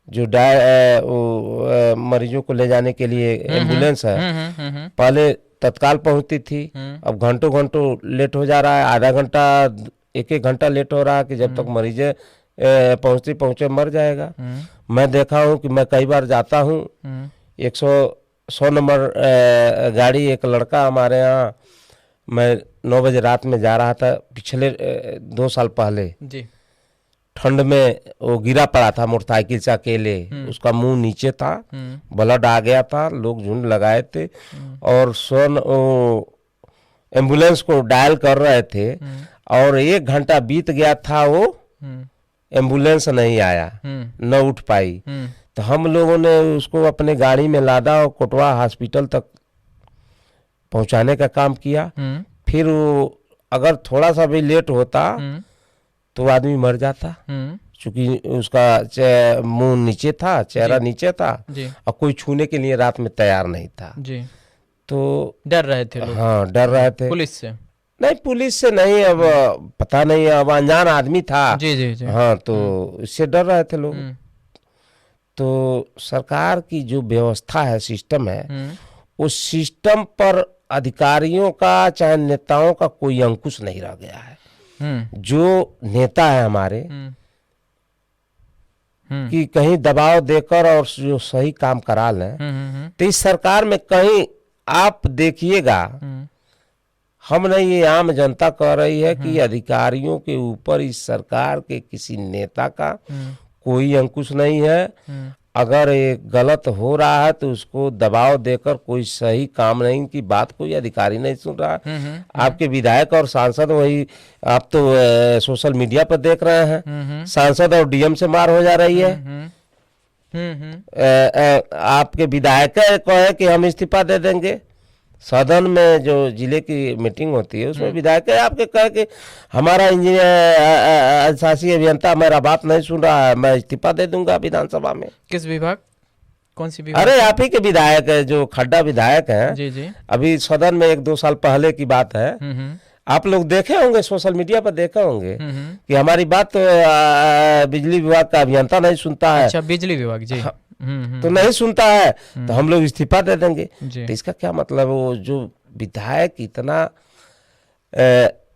Speaker 2: जो मरीजों को ले जाने के लिए एम्बुलेंस है, पहले तत्काल पहुंचती थी, अब घंटों घंटों लेट हो जा रहा है, आधा घंटा, एक घंटा लेट हो रहा है कि जब तक मरीज पहुंचे मर जाएगा। मैं देखा हूं कि मैं कई बार जाता हूं, 100 नंबर गाड़ी, एक लड़का हमारे यहाँ, मैं 9 बजे रात में जा रहा था, पिछले 2 साल पहले
Speaker 1: जी,
Speaker 2: ठंड में वो गिरा पड़ा था मोटरसाइकिल से अकेले, उसका मुंह नीचे था, ब्लड आ गया था, लोग झुंड लगाए थे और एम्बुलेंस को डायल कर रहे थे और 1 घंटा बीत गया था, वो एम्बुलेंस नहीं आया, न उठ पाई। तो हम लोगों ने उसको अपने गाड़ी में लादा और कोटवा हॉस्पिटल तक पहुंचाने का काम किया। फिर वो अगर थोड़ा सा भी लेट होता तो आदमी मर जाता, क्योंकि उसका मुंह नीचे था, चेहरा नीचे था और कोई छूने के लिए रात में तैयार नहीं था जी। तो
Speaker 1: डर रहे थे लोग।
Speaker 2: हाँ, डर रहे थे।
Speaker 1: पुलिस से
Speaker 2: नहीं, पुलिस से नहीं, अब पता नहीं, अब अनजान आदमी था
Speaker 1: जी जी जी।
Speaker 2: हाँ, तो इससे डर रहे थे लोग। तो सरकार की जो व्यवस्था है, सिस्टम है, उस सिस्टम पर अधिकारियों का चाहे नेताओं का कोई अंकुश नहीं रह गया है। जो नेता है हमारे कि कहीं दबाव देकर और जो सही काम करा लें, तो इस सरकार में कहीं आप देखिएगा, हम नहीं, ये आम जनता कह रही है कि अधिकारियों के ऊपर इस सरकार के किसी नेता का कोई अंकुश नहीं है। अगर ये गलत हो रहा है तो उसको दबाव देकर कोई सही काम नहीं की बात कोई अधिकारी नहीं सुन रहा है। आपके विधायक और सांसद वही, आप तो सोशल मीडिया पर देख रहे हैं, सांसद और डीएम से मार हो जा रही है। आपके विधायक कहे कि हम इस्तीफा दे देंगे, सदन में जो जिले की मीटिंग होती है उसमें विधायक आपके कहे कि हमारा इंजीनियर शासी अभियंता मेरा बात नहीं सुन रहा है, मैं इस्तीफा दे दूंगा विधानसभा में।
Speaker 1: किस विभाग, कौन सी विभाग?
Speaker 2: अरे आप ही के विधायक है, जो खड्डा विधायक हैं
Speaker 1: जी जी।
Speaker 2: अभी सदन में 1-2 साल पहले की बात है, आप लोग देखे होंगे, सोशल मीडिया पर देखे होंगे कि हमारी बात बिजली विभाग का अभियंता नहीं सुनता है।
Speaker 1: अच्छा, बिजली विभाग जी।
Speaker 2: तो नहीं सुनता है तो हम लोग इस्तीफा दे देंगे। तो इसका क्या मतलब, वो जो विधायक इतना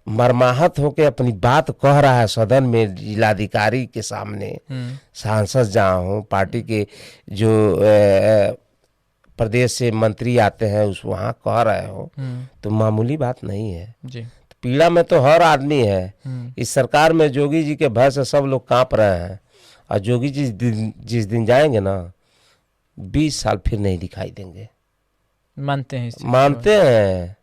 Speaker 2: मर्माहत होके अपनी बात कह रहा है सदन में, जिलाधिकारी के सामने, सांसद जहाँ हो, पार्टी के जो प्रदेश से मंत्री आते हैं उस वहाँ कह रहे हो, तो मामूली बात नहीं है जी। तो पीड़ा में तो हर आदमी है। इस सरकार में जोगी जी के भय से सब लोग कांप रहे हैं, और जोगी जी जिस दिन जाएंगे ना, 20 साल फिर नहीं दिखाई देंगे।
Speaker 1: मानते हैं?
Speaker 2: मानते हैं,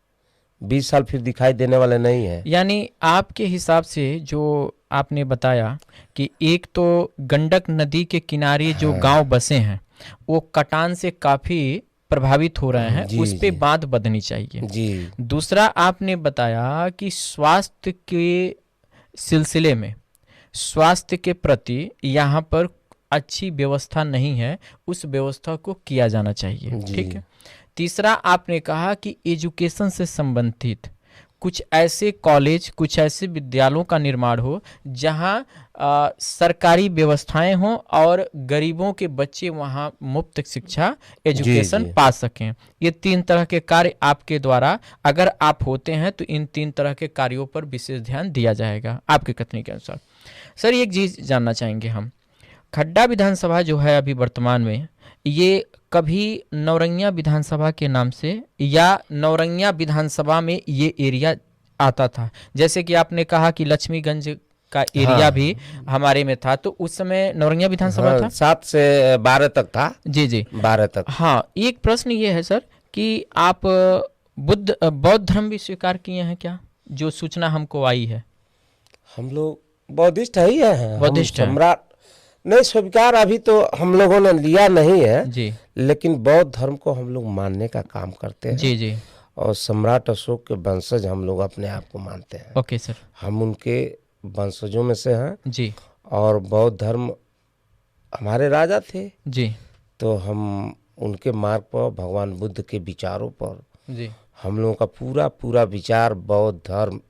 Speaker 2: 20 साल फिर दिखाई देने वाले नहीं है।
Speaker 1: यानी आपके हिसाब से जो आपने बताया कि एक तो गंडक नदी के किनारे जो गांव बसे हैं वो कटान से काफी प्रभावित हो रहे हैं, उस पे बांध बंधनी चाहिए
Speaker 2: जी।
Speaker 1: दूसरा आपने बताया कि स्वास्थ्य के सिलसिले में, स्वास्थ्य के प्रति यहाँ पर अच्छी व्यवस्था नहीं है, उस व्यवस्था को किया जाना चाहिए, ठीक है। तीसरा आपने कहा कि एजुकेशन से संबंधित कुछ ऐसे कॉलेज, कुछ ऐसे विद्यालयों का निर्माण हो जहां सरकारी व्यवस्थाएं हों और गरीबों के बच्चे वहां मुफ्त शिक्षा, एजुकेशन पा सकें। ये 3 तरह के कार्य आपके द्वारा अगर आप होते हैं तो इन 3 तरह के कार्यों पर विशेष ध्यान दिया जाएगा आपके कथनी के अनुसार। सर, एक चीज जानना चाहेंगे हम, खड्डा विधानसभा जो है अभी वर्तमान में ये कभी नौरंगिया विधानसभा के नाम से या नौरंगिया विधानसभा में ये एरिया आता था? जैसे कि आपने कहा कि लक्ष्मीगंज का एरिया
Speaker 2: हाँ।
Speaker 1: भी हमारे में था, तो उस समय नौरंगिया विधानसभा
Speaker 2: हाँ,
Speaker 1: था?
Speaker 2: 7 से 12 तक था।
Speaker 1: जी जी।
Speaker 2: 12 तक।
Speaker 1: हाँ, एक प्रश्न ये है सर कि आप बौद्ध धर्म भी स्वीकार किए हैं क्या, जो सूचना हमको आई है?
Speaker 2: हम लोग बौद्धिस्ट ही हैं। हम
Speaker 1: बौद्धिस्ट हैं।
Speaker 2: सम्राट नहीं स्वीकार अभी तो हम लोगों ने लिया नहीं है,
Speaker 1: जी
Speaker 2: लेकिन बौद्ध धर्म को हम लोग मानने का काम करते हैं।
Speaker 1: जी जी।
Speaker 2: और सम्राट अशोक के वंशज हम लोग अपने आप को मानते हैं।
Speaker 1: Okay sir.
Speaker 2: हम उनके वंशजों में से हैं।
Speaker 1: जी
Speaker 2: और बौद्ध धर्म हमारे राजा थे,
Speaker 1: जी
Speaker 2: तो हम उनके मार्ग पर, भगवान बुद्ध के विचारों पर,
Speaker 1: जी।
Speaker 2: हम लोगों का पूरा पूरा विचार बौद्ध धर्म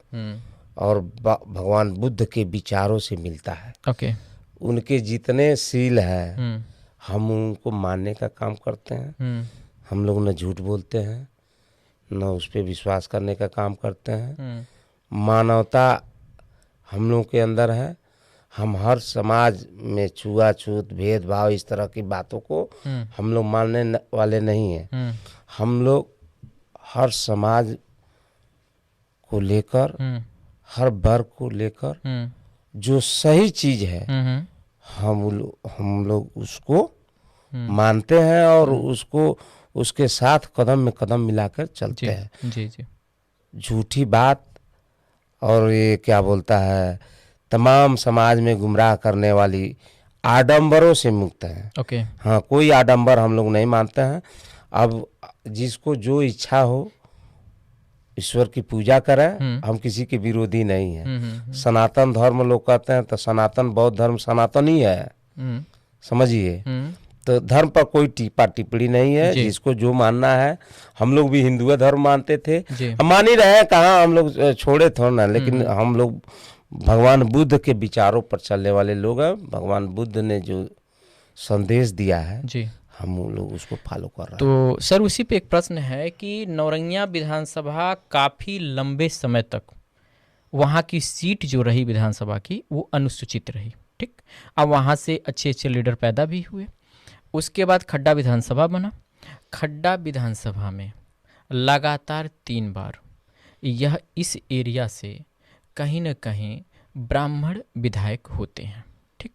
Speaker 2: और भगवान बुद्ध के विचारों से मिलता है।
Speaker 1: ओके।
Speaker 2: उनके जितने सील हैं हम उनको मानने का काम करते हैं। हम लोग न झूठ बोलते हैं, न उस पर विश्वास करने का काम करते हैं। मानवता हम लोग के अंदर है। हम हर समाज में छुआछूत, भेदभाव, इस तरह की बातों को हम लोग मानने वाले नहीं हैं। हम लोग हर समाज को लेकर, हर वर्ग को लेकर जो सही चीज है हम लोग उसको मानते हैं और उसको, उसके साथ कदम में कदम मिलाकर चलते हैं।
Speaker 1: जी जी।
Speaker 2: झूठी बात और ये क्या बोलता है, तमाम समाज में गुमराह करने वाली आडंबरों से मुक्त हैं।
Speaker 1: ओके।
Speaker 2: हाँ, कोई आडंबर हम लोग नहीं मानते हैं। अब जिसको जो इच्छा हो ईश्वर की पूजा करें, हम किसी के विरोधी नहीं हैं। सनातन धर्म लोग कहते हैं, तो सनातन बौद्ध धर्म सनातन ही है, समझिए। तो धर्म पर कोई टीपा टिप्पणी नहीं है, जिसको जो मानना है। हम लोग भी हिंदू धर्म मानते थे, हम मान ही रहे हैं, कहाँ हम लोग छोड़े थोड़ा ना, लेकिन हम लोग भगवान बुद्ध के विचारों पर चलने वाले लोग हैं। भगवान बुद्ध ने जो संदेश दिया है
Speaker 1: जी,
Speaker 2: हम लोग उसको फॉलो कर रहे हैं।
Speaker 1: तो सर उसी पे एक प्रश्न है कि नौरंगिया विधानसभा काफ़ी लंबे समय तक वहाँ की सीट जो रही विधानसभा की वो अनुसूचित रही, ठीक। अब वहाँ से अच्छे अच्छे लीडर पैदा भी हुए। उसके बाद खड्डा विधानसभा बना। खड्डा विधानसभा में लगातार 3 बार यह इस एरिया से कहीं न कहीं ब्राह्मण विधायक होते हैं, ठीक।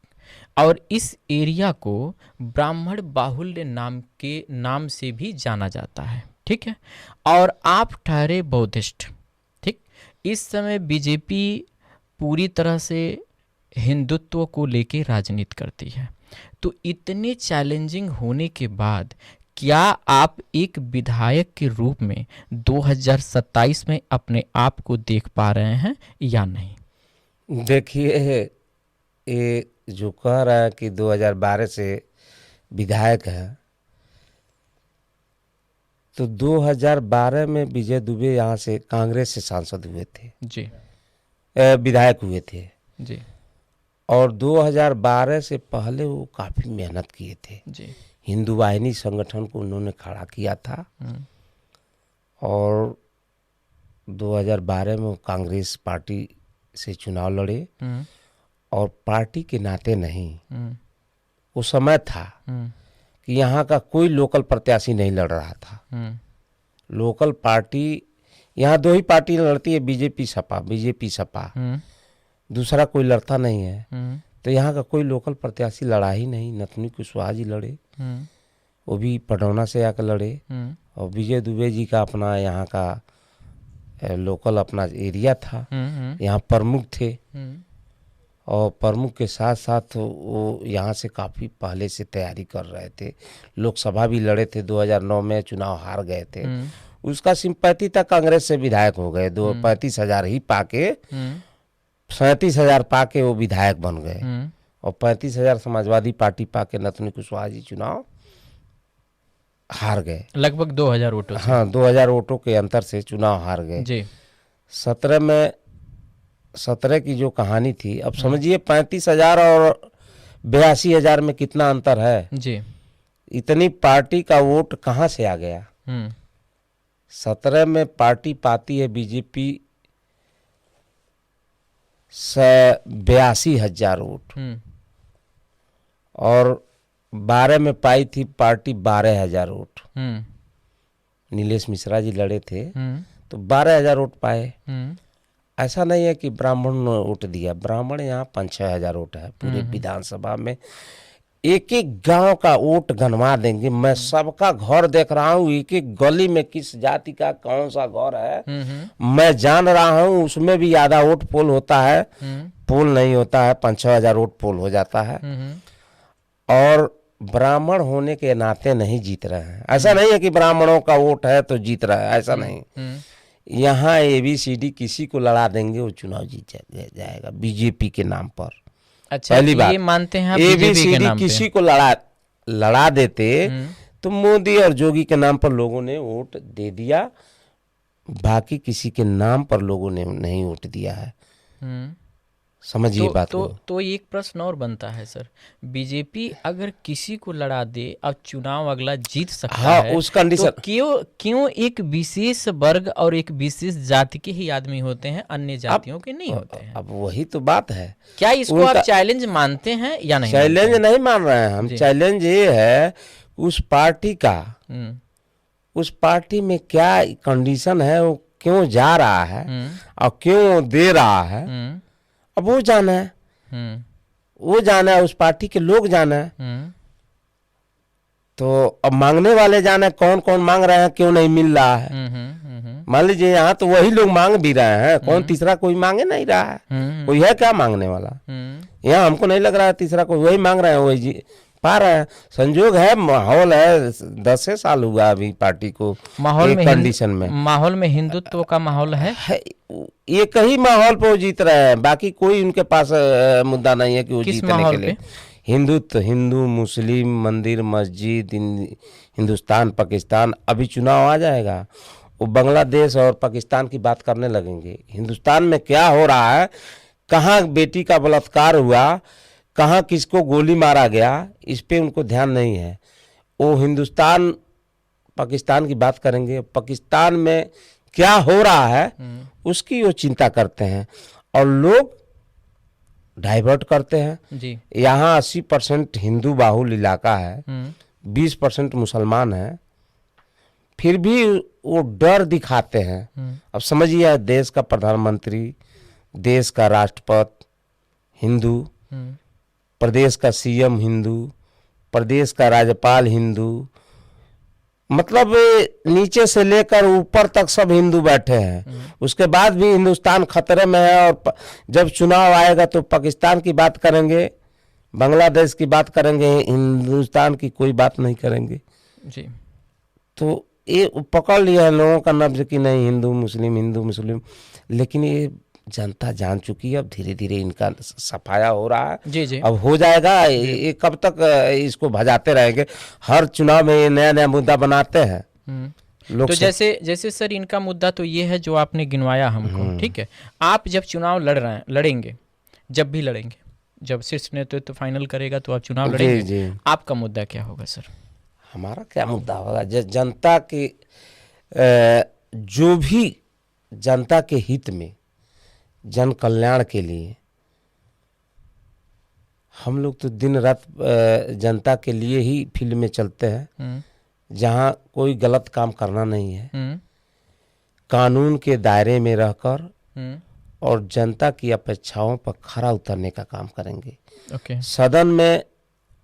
Speaker 1: और इस एरिया को ब्राह्मण बाहुल्य नाम से भी जाना जाता है, ठीक है। और आप ठहरे बौद्धिस्ट, ठीक। इस समय बीजेपी पूरी तरह से हिंदुत्व को लेके राजनीति करती है। तो इतने चैलेंजिंग होने के बाद क्या आप एक विधायक के रूप में 2027 में अपने आप को देख पा रहे हैं या नहीं?
Speaker 2: देखिए, ये जो कह रहा है कि 2012 से विधायक है, तो 2012 में विजय दुबे यहाँ से कांग्रेस से सांसद हुए थे
Speaker 1: जी,
Speaker 2: विधायक हुए थे
Speaker 1: जी
Speaker 2: और 2012 से पहले वो काफ़ी मेहनत किए थे।
Speaker 1: जी।
Speaker 2: हिंदू वाहिनी संगठन को उन्होंने खड़ा किया था और 2012 में वो कांग्रेस पार्टी से चुनाव लड़े और पार्टी के नाते नहीं, वो समय था कि यहाँ का कोई लोकल प्रत्याशी नहीं लड़ रहा था। लोकल पार्टी, यहाँ 2 ही पार्टी लड़ती है, बीजेपी सपा, दूसरा कोई लड़ता नहीं है। तो यहाँ का कोई लोकल प्रत्याशी लड़ा ही नहीं। नथुनी कुशवाहा जी लड़े, वो भी पडौना से आकर लड़े। और विजय दुबे जी का अपना यहाँ का लोकल अपना एरिया था, यहाँ प्रमुख थे और प्रमुख के साथ साथ वो यहाँ से काफ़ी पहले से तैयारी कर रहे थे। लोकसभा भी लड़े थे, 2009 में चुनाव हार गए थे। उसका सिंपैथी तक कांग्रेस से विधायक हो गए, 35,000 ही पाके, 37,000 पाके वो विधायक बन गए और 35,000 समाजवादी पार्टी पाके नथुनी कुशवाहा जी चुनाव हार गए,
Speaker 1: लगभग 2000 वोटों से।
Speaker 2: हाँ, 2000 वोटों के अंतर से चुनाव हार गए
Speaker 1: जी।
Speaker 2: 17 की जो कहानी थी, अब समझिए 35,000 और 82,000 में कितना अंतर है
Speaker 1: जी।
Speaker 2: इतनी पार्टी का वोट कहाँ से आ गया? 17 में पार्टी पाती है बीजेपी 82,000 वोट और 12 में पाई थी पार्टी 12,000 वोट।
Speaker 1: हम्म
Speaker 2: नीलेश मिश्रा जी लड़े थे
Speaker 1: हम्म
Speaker 2: तो 12,000 वोट पाए।
Speaker 1: हम्म
Speaker 2: ऐसा नहीं है कि ब्राह्मण ने वोट दिया, ब्राह्मण यहाँ 5-6 हजार वोट है पूरे विधानसभा में। एक एक गांव का वोट गणवा देंगे। मैं सबका घर देख रहा हूँ, एक एक गली में किस जाति का कौन सा घर है मैं जान रहा हूँ। उसमें भी आधा वोट पोल होता है, पोल नहीं होता है, 5-6 हजार वोट पोल हो जाता है। और ब्राह्मण होने के नाते नहीं जीत रहे हैं। ऐसा नहीं है कि ब्राह्मणों का वोट है तो जीत रहा है, ऐसा नहीं। यहाँ ABCD किसी को लड़ा देंगे वो चुनाव जीत जाएगा बीजेपी के नाम पर।
Speaker 1: अच्छा,
Speaker 2: पहली बात
Speaker 1: ये मानते हैं आप बीजेपी के
Speaker 2: ABCD
Speaker 1: नाम पे?
Speaker 2: किसी को लड़ा देते तो मोदी और जोगी के नाम पर लोगों ने वोट दे दिया, बाकी किसी के नाम पर लोगों ने नहीं वोट दिया है। समझिए बात को।
Speaker 1: तो एक प्रश्न और बनता है सर, बीजेपी अगर किसी को लड़ा दे अब चुनाव अगला जीत सकता है,
Speaker 2: उस कंडीशन
Speaker 1: तो क्यों एक विशेष वर्ग और एक विशेष जाति के ही आदमी होते हैं, अन्य जातियों के नहीं होते हैं?
Speaker 2: अब वही तो बात है।
Speaker 1: क्या इसको आप चैलेंज मानते हैं या नहीं?
Speaker 2: चैलेंज नहीं मान रहे हैं हम। चैलेंज ये है उस पार्टी का, उस पार्टी में क्या कंडीशन है, वो क्यों जा रहा है और क्यों दे रहा है, अब वो जाना है। वो जाना है, उस पार्टी के लोग जाना है। तो अब मांगने वाले जाना है, कौन कौन मांग रहे हैं, क्यों नहीं मिल रहा है। मान लीजिए यहाँ तो वही लोग मांग भी रहे हैं, कौन तीसरा कोई मांगे नहीं रहा है। कोई है क्या मांगने वाला? यहाँ हमको नहीं लग रहा है तीसरा कोई, वही मांग रहे हैं, वही पा रहे हैं। संजोग है, माहौल है, 10 साल हुआ अभी पार्टी को
Speaker 1: माहौल में
Speaker 2: कंडीशन में।
Speaker 1: माहौल में हिंदुत्व का माहौल है,
Speaker 2: एक ही माहौल पे वो जीत रहे हैं, बाकी कोई उनके पास मुद्दा नहीं है कि वो जीतने के लिए। हिंदुत्व, हिंदू मुस्लिम, मंदिर मस्जिद, हिंदुस्तान पाकिस्तान, अभी चुनाव आ जाएगा वो बांग्लादेश और पाकिस्तान की बात करने लगेंगे। हिंदुस्तान में क्या हो रहा है, कहाँ बेटी का बलात्कार हुआ, कहाँ किसको गोली मारा गया, इस पे उनको ध्यान नहीं है। वो हिंदुस्तान पाकिस्तान की बात करेंगे, पाकिस्तान में क्या हो रहा है उसकी वो चिंता करते हैं और लोग डाइवर्ट करते हैं
Speaker 1: जी।
Speaker 2: यहाँ 80% हिंदू बाहुल इलाका है, 20% मुसलमान है, फिर भी वो डर दिखाते हैं। अब समझिए, देश का प्रधानमंत्री, देश का राष्ट्रपति हिंदू, प्रदेश का CM हिंदू, प्रदेश का राज्यपाल हिंदू, मतलब नीचे से लेकर ऊपर तक सब हिंदू बैठे हैं। उसके बाद भी हिंदुस्तान खतरे में है। और जब चुनाव आएगा तो पाकिस्तान की बात करेंगे, बांग्लादेश की बात करेंगे, हिंदुस्तान की कोई बात नहीं करेंगे
Speaker 1: जी।
Speaker 2: तो ये पकड़ लिया है लोगों का नब्ज कि नहीं हिंदू मुस्लिम। लेकिन ये जनता जान चुकी है, अब धीरे धीरे इनका सफाया हो रहा है।
Speaker 1: जी जी।
Speaker 2: अब हो जाएगा। ये कब तक इसको भजाते रहेंगे? हर चुनाव में ये नया नया मुद्दा बनाते हैं लोग।
Speaker 1: तो जैसे सर इनका मुद्दा तो ये है जो आपने गिनवाया हमको, ठीक है। आप जब चुनाव लड़ेंगे, जब भी लड़ेंगे, जब शीर्ष नेतृत्व तो फाइनल करेगा तो आप चुनाव लड़ेंगे।
Speaker 2: जी।
Speaker 1: आपका मुद्दा क्या होगा सर?
Speaker 2: हमारा क्या मुद्दा होगा? जनता के जो भी जनता के हित में, जन कल्याण के लिए हम लोग तो दिन रात जनता के लिए ही फील्ड में चलते हैं। जहाँ कोई गलत काम करना नहीं है, कानून के दायरे में रहकर और जनता की अपेक्षाओं पर खरा उतरने का काम करेंगे।
Speaker 1: ओके।
Speaker 2: सदन में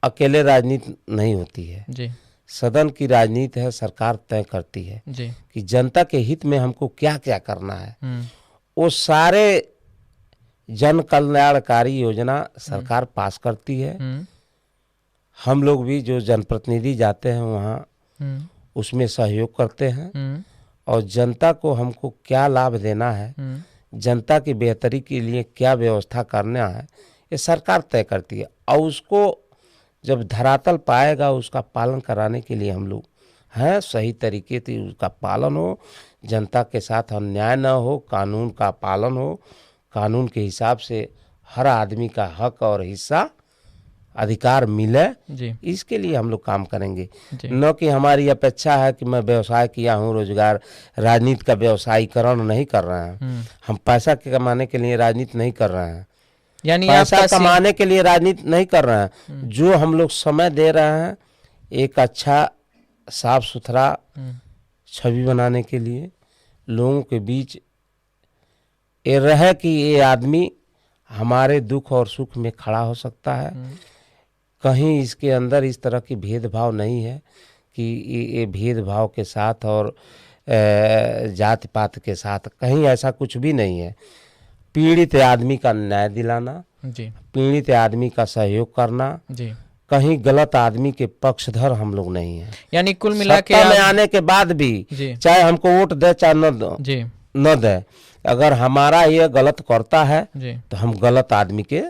Speaker 2: अकेले राजनीति नहीं होती है
Speaker 1: जी।
Speaker 2: सदन की राजनीति है, सरकार तय करती है
Speaker 1: जी।
Speaker 2: कि जनता के हित में हमको क्या क्या करना है। वो सारे जन कल्याणकारी योजना सरकार पास करती है। हम लोग भी जो जनप्रतिनिधि जाते हैं वहाँ उसमें सहयोग करते हैं और जनता को हमको क्या लाभ देना है, जनता की बेहतरी के लिए क्या व्यवस्था करना है, ये सरकार तय करती है। और उसको जब धरातल पाएगा उसका पालन कराने के लिए हम लोग हैं। सही तरीके से उसका पालन हो, जनता के साथ अन्याय न हो, कानून का पालन हो, कानून के हिसाब से हर आदमी का हक और हिस्सा अधिकार मिले
Speaker 1: जी।
Speaker 2: इसके लिए हम लोग काम करेंगे। न कि हमारी अपेक्षा है कि मैं व्यवसाय किया हूँ, रोजगार, राजनीति का व्यवसायीकरण नहीं कर रहे हैं। हम पैसा के कमाने के लिए राजनीति नहीं कर रहे हैं।
Speaker 1: यानी
Speaker 2: पैसा
Speaker 1: आपका
Speaker 2: कमाने के लिए राजनीति नहीं कर रहे हैं। जो हम लोग समय दे रहे हैं एक अच्छा साफ सुथरा छवि बनाने के लिए, लोगों के बीच ये रहे कि ये आदमी हमारे दुख और सुख में खड़ा हो सकता है। कहीं इसके अंदर इस तरह की भेदभाव नहीं है कि ये भेदभाव के साथ और जाति पात के साथ, कहीं ऐसा कुछ भी नहीं है। पीड़ित आदमी का न्याय दिलाना,
Speaker 1: जी
Speaker 2: पीड़ित आदमी का सहयोग करना,
Speaker 1: जी,
Speaker 2: कहीं गलत आदमी के पक्षधर हम लोग नहीं हैं।
Speaker 1: यानी कुल मिला के
Speaker 2: सत्ता में आने के बाद भी
Speaker 1: जी
Speaker 2: चाहे हमको वोट दे चाहे
Speaker 1: जी
Speaker 2: न दे, अगर हमारा ये गलत करता है
Speaker 1: जी,
Speaker 2: तो हम गलत आदमी के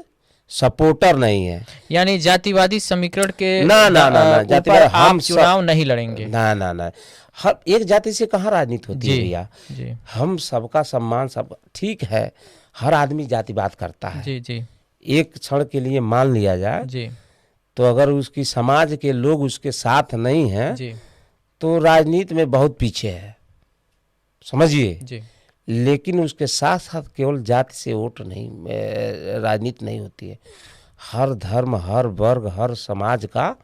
Speaker 2: सपोर्टर नहीं है।
Speaker 1: यानी जातिवादी समीकरण के
Speaker 2: ना ना ना ना,
Speaker 1: ऊपर
Speaker 2: जातिवाद
Speaker 1: आप
Speaker 2: हम
Speaker 1: चुनाव नहीं लड़ेंगे।
Speaker 2: ना ना ना, हर एक जाति से कहाँ राजनीति होती है
Speaker 1: जी
Speaker 2: भैया।
Speaker 1: जी
Speaker 2: हम सबका सम्मान, सब ठीक है, हर आदमी जातिवाद करता है।
Speaker 1: जी जी
Speaker 2: एक क्षण के लिए मान लिया जाए
Speaker 1: जी
Speaker 2: तो अगर उसकी समाज के लोग उसके साथ नहीं हैं
Speaker 1: जी
Speaker 2: तो राजनीति में बहुत पीछे है, समझिए।
Speaker 1: जी
Speaker 2: लेकिन उसके साथ साथ केवल जाति से वोट नहीं, राजनीति नहीं होती है। हर धर्म, हर वर्ग, हर समाज का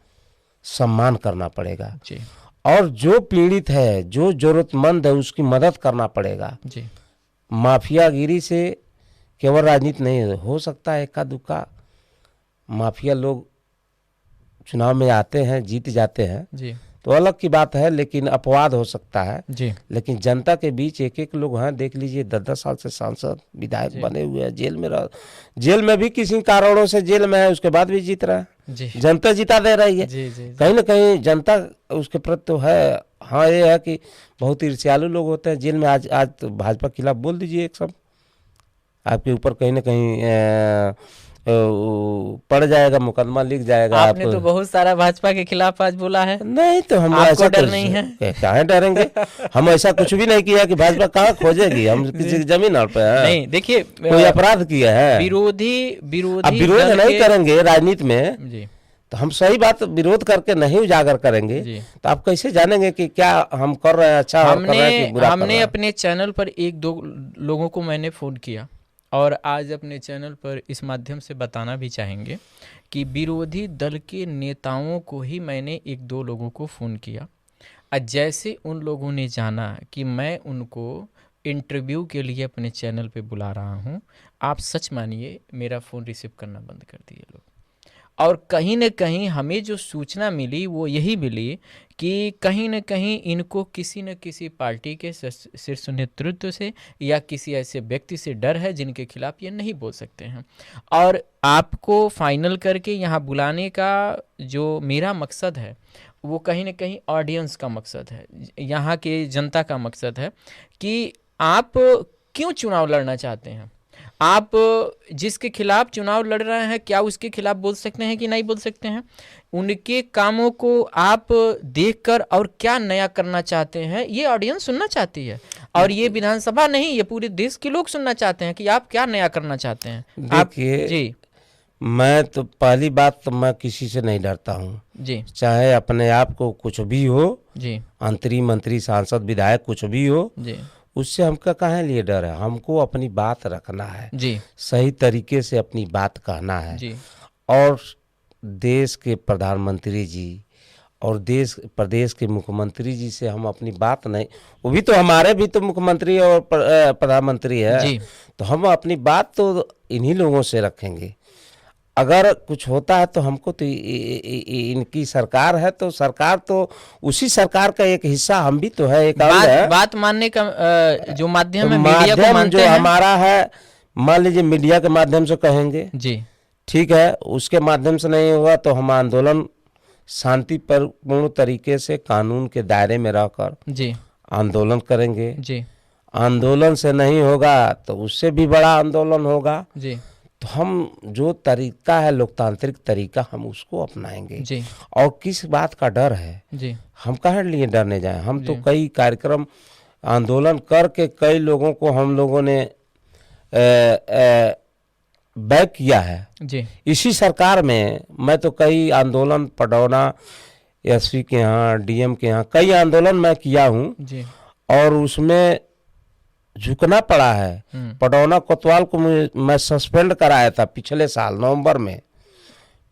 Speaker 2: सम्मान करना पड़ेगा
Speaker 1: जी
Speaker 2: और जो पीड़ित है, जो जरूरतमंद है, उसकी मदद करना पड़ेगा।
Speaker 1: जी
Speaker 2: माफियागिरी से केवल राजनीति नहीं हो सकता है। इक्का दुक्का माफिया लोग चुनाव में आते हैं, जीत जाते हैं
Speaker 1: जी
Speaker 2: तो अलग की बात है, लेकिन अपवाद हो सकता है।
Speaker 1: जी
Speaker 2: लेकिन जनता के बीच एक एक लोग हैं, देख लीजिए 10-10 साल से सांसद विधायक बने हुए हैं, जेल में रह, जेल में भी किसी कारणों से जेल में है, उसके बाद भी जीत रहा है।
Speaker 1: जी
Speaker 2: जनता जिता दे रही है।
Speaker 1: जी जी
Speaker 2: कहीं ना कहीं जनता उसके प्रति तो है। हाँ, ये है कि बहुत ईर्ष्यालु लोग होते हैं जेल में। आज आज तो भाजपा के खिलाफ बोल दीजिए एक सब, आपके ऊपर कहीं ना कहीं पड़ जाएगा, मुकदमा लिख जाएगा।
Speaker 1: आपने तो बहुत सारा भाजपा के खिलाफ आज बोला है।
Speaker 2: नहीं तो हम
Speaker 1: आपको
Speaker 2: ऐसा
Speaker 1: डर नहीं है?
Speaker 2: कहाँ डरेंगे। हम ऐसा कुछ भी नहीं किया कि भाजपा कहाँ खोजेगी, हम किसी की जमीन पे हैं।
Speaker 1: नहीं, देखिए
Speaker 2: कोई अपराध किया है।
Speaker 1: विरोधी
Speaker 2: अब
Speaker 1: विरोधी
Speaker 2: विरोध
Speaker 1: दल
Speaker 2: नहीं
Speaker 1: के-
Speaker 2: करेंगे राजनीति में
Speaker 1: जी
Speaker 2: तो हम सही बात विरोध करके नहीं उजागर करेंगे
Speaker 1: जी।
Speaker 2: तो आप कैसे जानेंगे कि क्या हम कर रहे हैं, अच्छा कर रहे हैं कि बुरा कर रहे
Speaker 1: हमने
Speaker 2: हैं।
Speaker 1: अपने चैनल पर एक दो लोगों को मैंने फ़ोन किया और आज अपने चैनल पर इस माध्यम से बताना भी चाहेंगे कि विरोधी दल के नेताओं को ही मैंने एक दो लोगों को फ़ोन किया और जैसे उन लोगों ने जाना कि मैं उनको इंटरव्यू के लिए अपने चैनल पे बुला रहा हूं, आप सच मानिए मेरा फ़ोन रिसीव करना बंद कर दिए लोग। और कहीं न कहीं हमें जो सूचना मिली वो यही मिली कि कहीं न कहीं इनको किसी न किसी पार्टी के शीर्ष नेतृत्व से या किसी ऐसे व्यक्ति से डर है जिनके खिलाफ ये नहीं बोल सकते हैं। और आपको फाइनल करके यहाँ बुलाने का जो मेरा मकसद है वो कहीं न कहीं ऑडियंस का मकसद है, यहाँ के जनता का मकसद है कि आप क्यों चुनाव लड़ना चाहते हैं। आप जिसके खिलाफ चुनाव लड़ रहे हैं क्या उसके खिलाफ बोल सकते हैं कि नहीं बोल सकते हैं? उनके कामों को आप देखकर और क्या नया करना चाहते हैं ये ऑडियंस सुनना चाहती है। और ये विधानसभा नहीं, ये पूरे देश के लोग सुनना चाहते हैं कि आप क्या नया करना चाहते हैं। आप
Speaker 2: देखिए,
Speaker 1: जी
Speaker 2: मैं तो पहली बात तो मैं किसी से नहीं डरता हूँ,
Speaker 1: जी
Speaker 2: चाहे अपने आप को कुछ भी हो,
Speaker 1: जी
Speaker 2: अंतरी मंत्री सांसद विधायक कुछ भी हो,
Speaker 1: जी
Speaker 2: उससे हमका काहे लिए डर है। हमको अपनी बात रखना है,
Speaker 1: जी
Speaker 2: सही तरीके से अपनी बात कहना है।
Speaker 1: जी
Speaker 2: और देश के प्रधानमंत्री जी और देश प्रदेश के मुख्यमंत्री जी से हम अपनी बात नहीं, वो भी तो हमारे भी तो मुख्यमंत्री और प्रधानमंत्री है,
Speaker 1: जी
Speaker 2: तो हम अपनी बात तो इन्हीं लोगों से रखेंगे। अगर कुछ होता है तो हमको तो इनकी सरकार है तो सरकार तो उसी सरकार का एक हिस्सा हम भी तो है, एक अंग है।
Speaker 1: बात मानने का जो माध्यम है
Speaker 2: तो
Speaker 1: मीडिया को
Speaker 2: माध्यम
Speaker 1: मानते
Speaker 2: जो
Speaker 1: हैं।
Speaker 2: हमारा है, मान लीजिए मीडिया के माध्यम से कहेंगे,
Speaker 1: जी
Speaker 2: ठीक है, उसके माध्यम से नहीं होगा तो हम आंदोलन शांतिपूर्ण तरीके से कानून के दायरे में रहकर
Speaker 1: जी
Speaker 2: आंदोलन करेंगे।
Speaker 1: जी
Speaker 2: आंदोलन से नहीं होगा तो उससे भी बड़ा आंदोलन होगा।
Speaker 1: जी
Speaker 2: तो हम जो तरीका है लोकतांत्रिक तरीका हम उसको अपनाएंगे।
Speaker 1: जी
Speaker 2: और किस बात का डर है,
Speaker 1: जी
Speaker 2: हम काहे लिए डरने जाएं। हम तो
Speaker 1: जी।
Speaker 2: कई कार्यक्रम आंदोलन करके कई लोगों को हम लोगों ने बैक किया है।
Speaker 1: जी
Speaker 2: इसी सरकार में मैं तो कई आंदोलन पडौना एसपी के यहाँ, डीएम के यहाँ कई आंदोलन मैं किया हूँ
Speaker 1: जी
Speaker 2: और उसमें झुकना पड़ा है। पडौना कोतवाल को मैं सस्पेंड कराया था पिछले साल नवंबर में,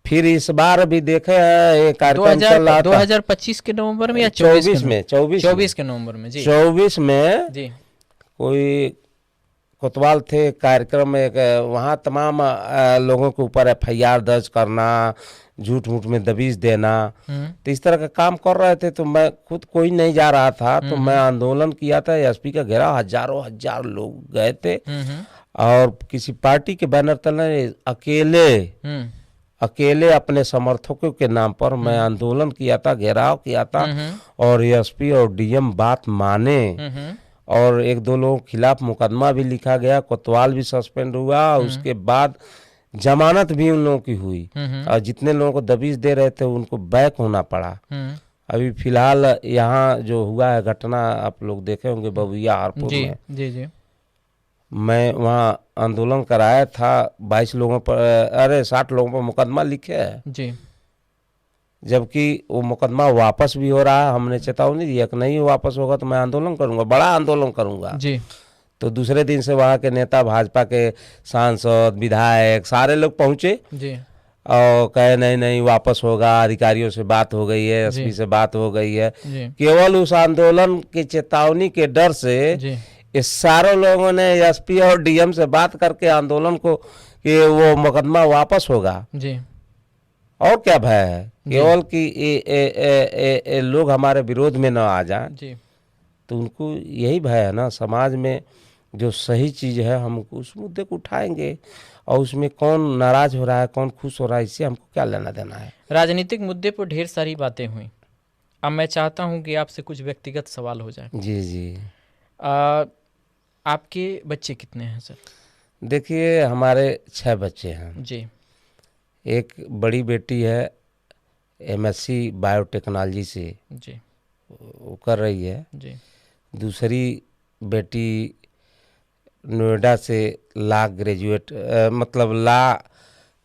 Speaker 2: फिर इस बार भी देखे हैं ये कार्यक्रम चल रहा था
Speaker 1: 2025 के नवंबर में या
Speaker 2: 24 में
Speaker 1: 24 के नवंबर में जी
Speaker 2: 24 में
Speaker 1: जी
Speaker 2: कोई कोतवाल थे कार्यक्रम में वहाँ तमाम लोगों के ऊपर FIR दर्ज करना, झूठ मूठ में दबीज देना, तो इस तरह का काम कर रहे थे। तो मैं खुद कोई नहीं जा रहा था, तो मैं आंदोलन किया था, SP का घेराव, हजारों हजार लोग गए थे और किसी पार्टी के बैनर तले अकेले अपने समर्थकों के नाम पर मैं आंदोलन किया था, घेराव किया था और SP और DM बात माने और 1-2 लोगों के खिलाफ मुकदमा भी लिखा गया, कोतवाल भी सस्पेंड हुआ। उसके बाद जमानत भी उन लोगों की हुई और जितने लोगों को दबीज दे रहे थे उनको बैक होना पड़ा। अभी फिलहाल यहाँ जो हुआ है घटना आप लोग देखे होंगे बबुआ हारपुर में,
Speaker 1: जी
Speaker 2: मैं वहाँ आंदोलन कराया था, 22 लोगों पर 60 लोगों पर मुकदमा लिखे है
Speaker 1: जी,
Speaker 2: जबकि वो मुकदमा वापस भी हो रहा है। हमने चेतावनी दी कि नहीं वापस होगा तो मैं आंदोलन करूंगा, बड़ा आंदोलन करूंगा
Speaker 1: जी।
Speaker 2: तो दूसरे दिन से वहाँ के नेता, भाजपा के सांसद, विधायक सारे लोग पहुंचे
Speaker 1: जी
Speaker 2: और कहे नहीं वापस होगा, अधिकारियों से बात हो गई है, SP से बात हो गई है।
Speaker 1: जी
Speaker 2: केवल उस आंदोलन की चेतावनी के डर से
Speaker 1: जी
Speaker 2: इस सारे लोगों ने SP और DM से बात करके आंदोलन को कि वो मुकदमा वापस होगा।
Speaker 1: जी
Speaker 2: और क्या भय है, केवल कि लोग हमारे विरोध में न आ जाए,
Speaker 1: जी
Speaker 2: तो उनको यही भय है ना। समाज में जो सही चीज़ है हम उस मुद्दे को उठाएंगे और उसमें कौन नाराज हो रहा है कौन खुश हो रहा है इससे हमको क्या लेना देना है।
Speaker 1: राजनीतिक मुद्दे पर ढेर सारी बातें हुई, अब मैं चाहता हूं कि आपसे कुछ व्यक्तिगत सवाल हो जाए।
Speaker 2: जी जी।
Speaker 1: आपके बच्चे कितने हैं सर?
Speaker 2: देखिए हमारे 6 बच्चे हैं
Speaker 1: जी।
Speaker 2: एक बड़ी बेटी है MSc बायोटेक्नोलॉजी से
Speaker 1: जी
Speaker 2: वो कर रही है
Speaker 1: जी।
Speaker 2: दूसरी बेटी नोएडा से लॉ ग्रेजुएट मतलब लॉ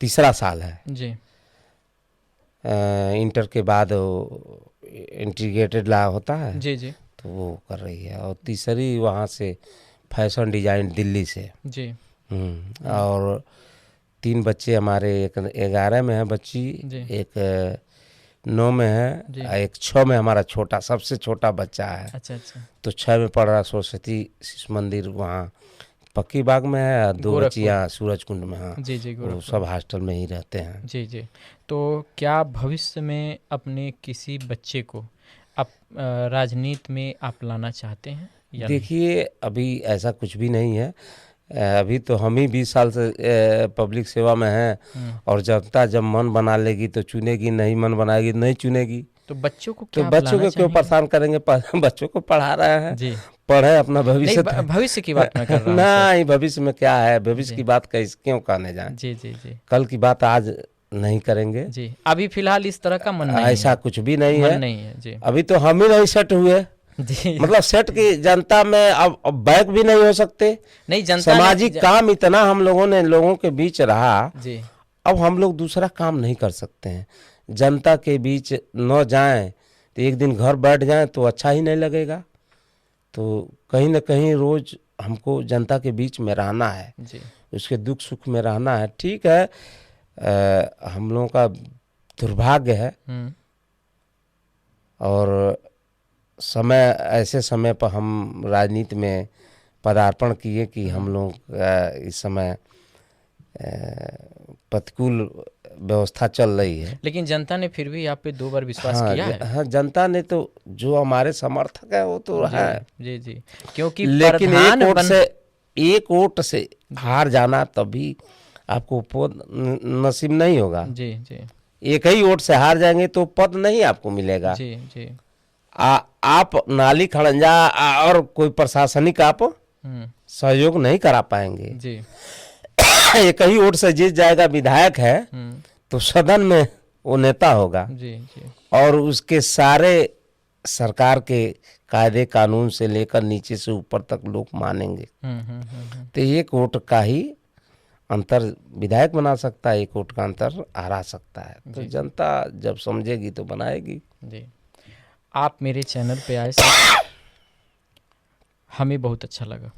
Speaker 2: 3रा साल है
Speaker 1: जी।
Speaker 2: इंटर के बाद इंटीग्रेटेड लॉ होता है
Speaker 1: जी जी
Speaker 2: तो वो कर रही है और तीसरी वहाँ से फैशन डिजाइन दिल्ली से।
Speaker 1: जी।
Speaker 2: और 3 बच्चे हमारे, एक 11 में है बच्ची, एक 9 में है और एक 6 में हमारा छोटा सबसे छोटा बच्चा है।
Speaker 1: अच्छा अच्छा।
Speaker 2: तो 6 में पढ़ रहा सरस्वती शिशु मंदिर वहाँ पक्की बाग में है और 2 बच्चियाँ सूरजकुंड में। हाँ
Speaker 1: जी जी।
Speaker 2: वो सब हॉस्टल में ही रहते हैं।
Speaker 1: जी जी। तो क्या भविष्य में अपने किसी बच्चे को आप राजनीति में आप लाना चाहते हैं या
Speaker 2: देखिए अभी ऐसा कुछ भी नहीं है, अभी तो हम ही 20 साल से पब्लिक सेवा में हैं और जनता जब मन बना लेगी तो चुनेगी, नहीं मन बनाएगी नहीं चुनेगी।
Speaker 1: तो बच्चों को
Speaker 2: तो बच्चों को क्यों परेशान करेंगे, बच्चों को पढ़ा रहे हैं
Speaker 1: जी,
Speaker 2: पढ़े अपना भविष्य।
Speaker 1: भविष्य की बात मैं कर रहा हूँ।
Speaker 2: नहीं भविष्य में क्या है, भविष्य की बात क्यों करने जाए।
Speaker 1: जी जी जी।
Speaker 2: कल की बात आज नहीं करेंगे
Speaker 1: जी। अभी फिलहाल इस तरह का मन नहीं है,
Speaker 2: ऐसा कुछ भी नहीं है,
Speaker 1: नहीं है जी।
Speaker 2: अभी तो हम ही नहीं सेट हुए
Speaker 1: जी।
Speaker 2: मतलब सेट की जनता में अब बैक भी नहीं हो सकते।
Speaker 1: नहीं जनता
Speaker 2: सामाजिक काम इतना हम लोगों ने लोगों के बीच रहा
Speaker 1: जी,
Speaker 2: अब हम लोग दूसरा काम नहीं कर सकते हैं। जनता के बीच न जाएं तो एक दिन घर बैठ जाएं तो अच्छा ही नहीं लगेगा। तो कहीं ना कहीं रोज हमको जनता के बीच में रहना है
Speaker 1: जी।
Speaker 2: उसके दुख सुख में रहना है। ठीक है हम लोगों का दुर्भाग्य है और समय ऐसे समय पर हम राजनीति में पदार्पण किए कि हम लोग इस समय प्रतिकूल व्यवस्था चल रही है।
Speaker 1: लेकिन जनता ने फिर भी आप पे 2 बार विश्वास किया है।
Speaker 2: हाँ जनता ने तो जो हमारे समर्थक है वो तो है
Speaker 1: जी जी। क्योंकि
Speaker 2: लेकिन एक वोट से हार जाना तभी आपको पद नसीब नहीं होगा।
Speaker 1: जी जी।
Speaker 2: एक ही वोट से हार जाएंगे तो पद नहीं आपको मिलेगा।
Speaker 1: जी जी।
Speaker 2: आप नाली खड़ंजा और कोई प्रशासनिक आप सहयोग नहीं करा पाएंगे
Speaker 1: जी।
Speaker 2: एक ही वोट से जीत जाएगा विधायक है तो सदन में वो नेता होगा
Speaker 1: जी जी।
Speaker 2: और उसके सारे सरकार के कायदे कानून से लेकर नीचे से ऊपर तक लोग मानेंगे। तो एक वोट का ही अंतर विधायक बना सकता है, एक वोट का अंतर हरा सकता है। तो जनता जब समझेगी तो बनाएगी।
Speaker 1: जी। आप मेरे चैनल पे आए सर, हमें बहुत अच्छा लगा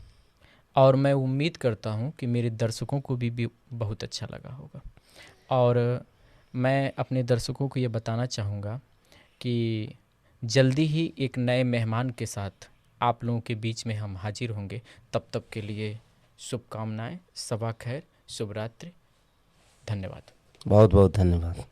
Speaker 1: और मैं उम्मीद करता हूँ कि मेरे दर्शकों को भी बहुत अच्छा लगा होगा। और मैं अपने दर्शकों को ये बताना चाहूँगा कि जल्दी ही एक नए मेहमान के साथ आप लोगों के बीच में हम हाजिर होंगे। तब तक के लिए शुभकामनाएं, सबा खैर, शुभ रात्रि, धन्यवाद।
Speaker 2: बहुत बहुत धन्यवाद।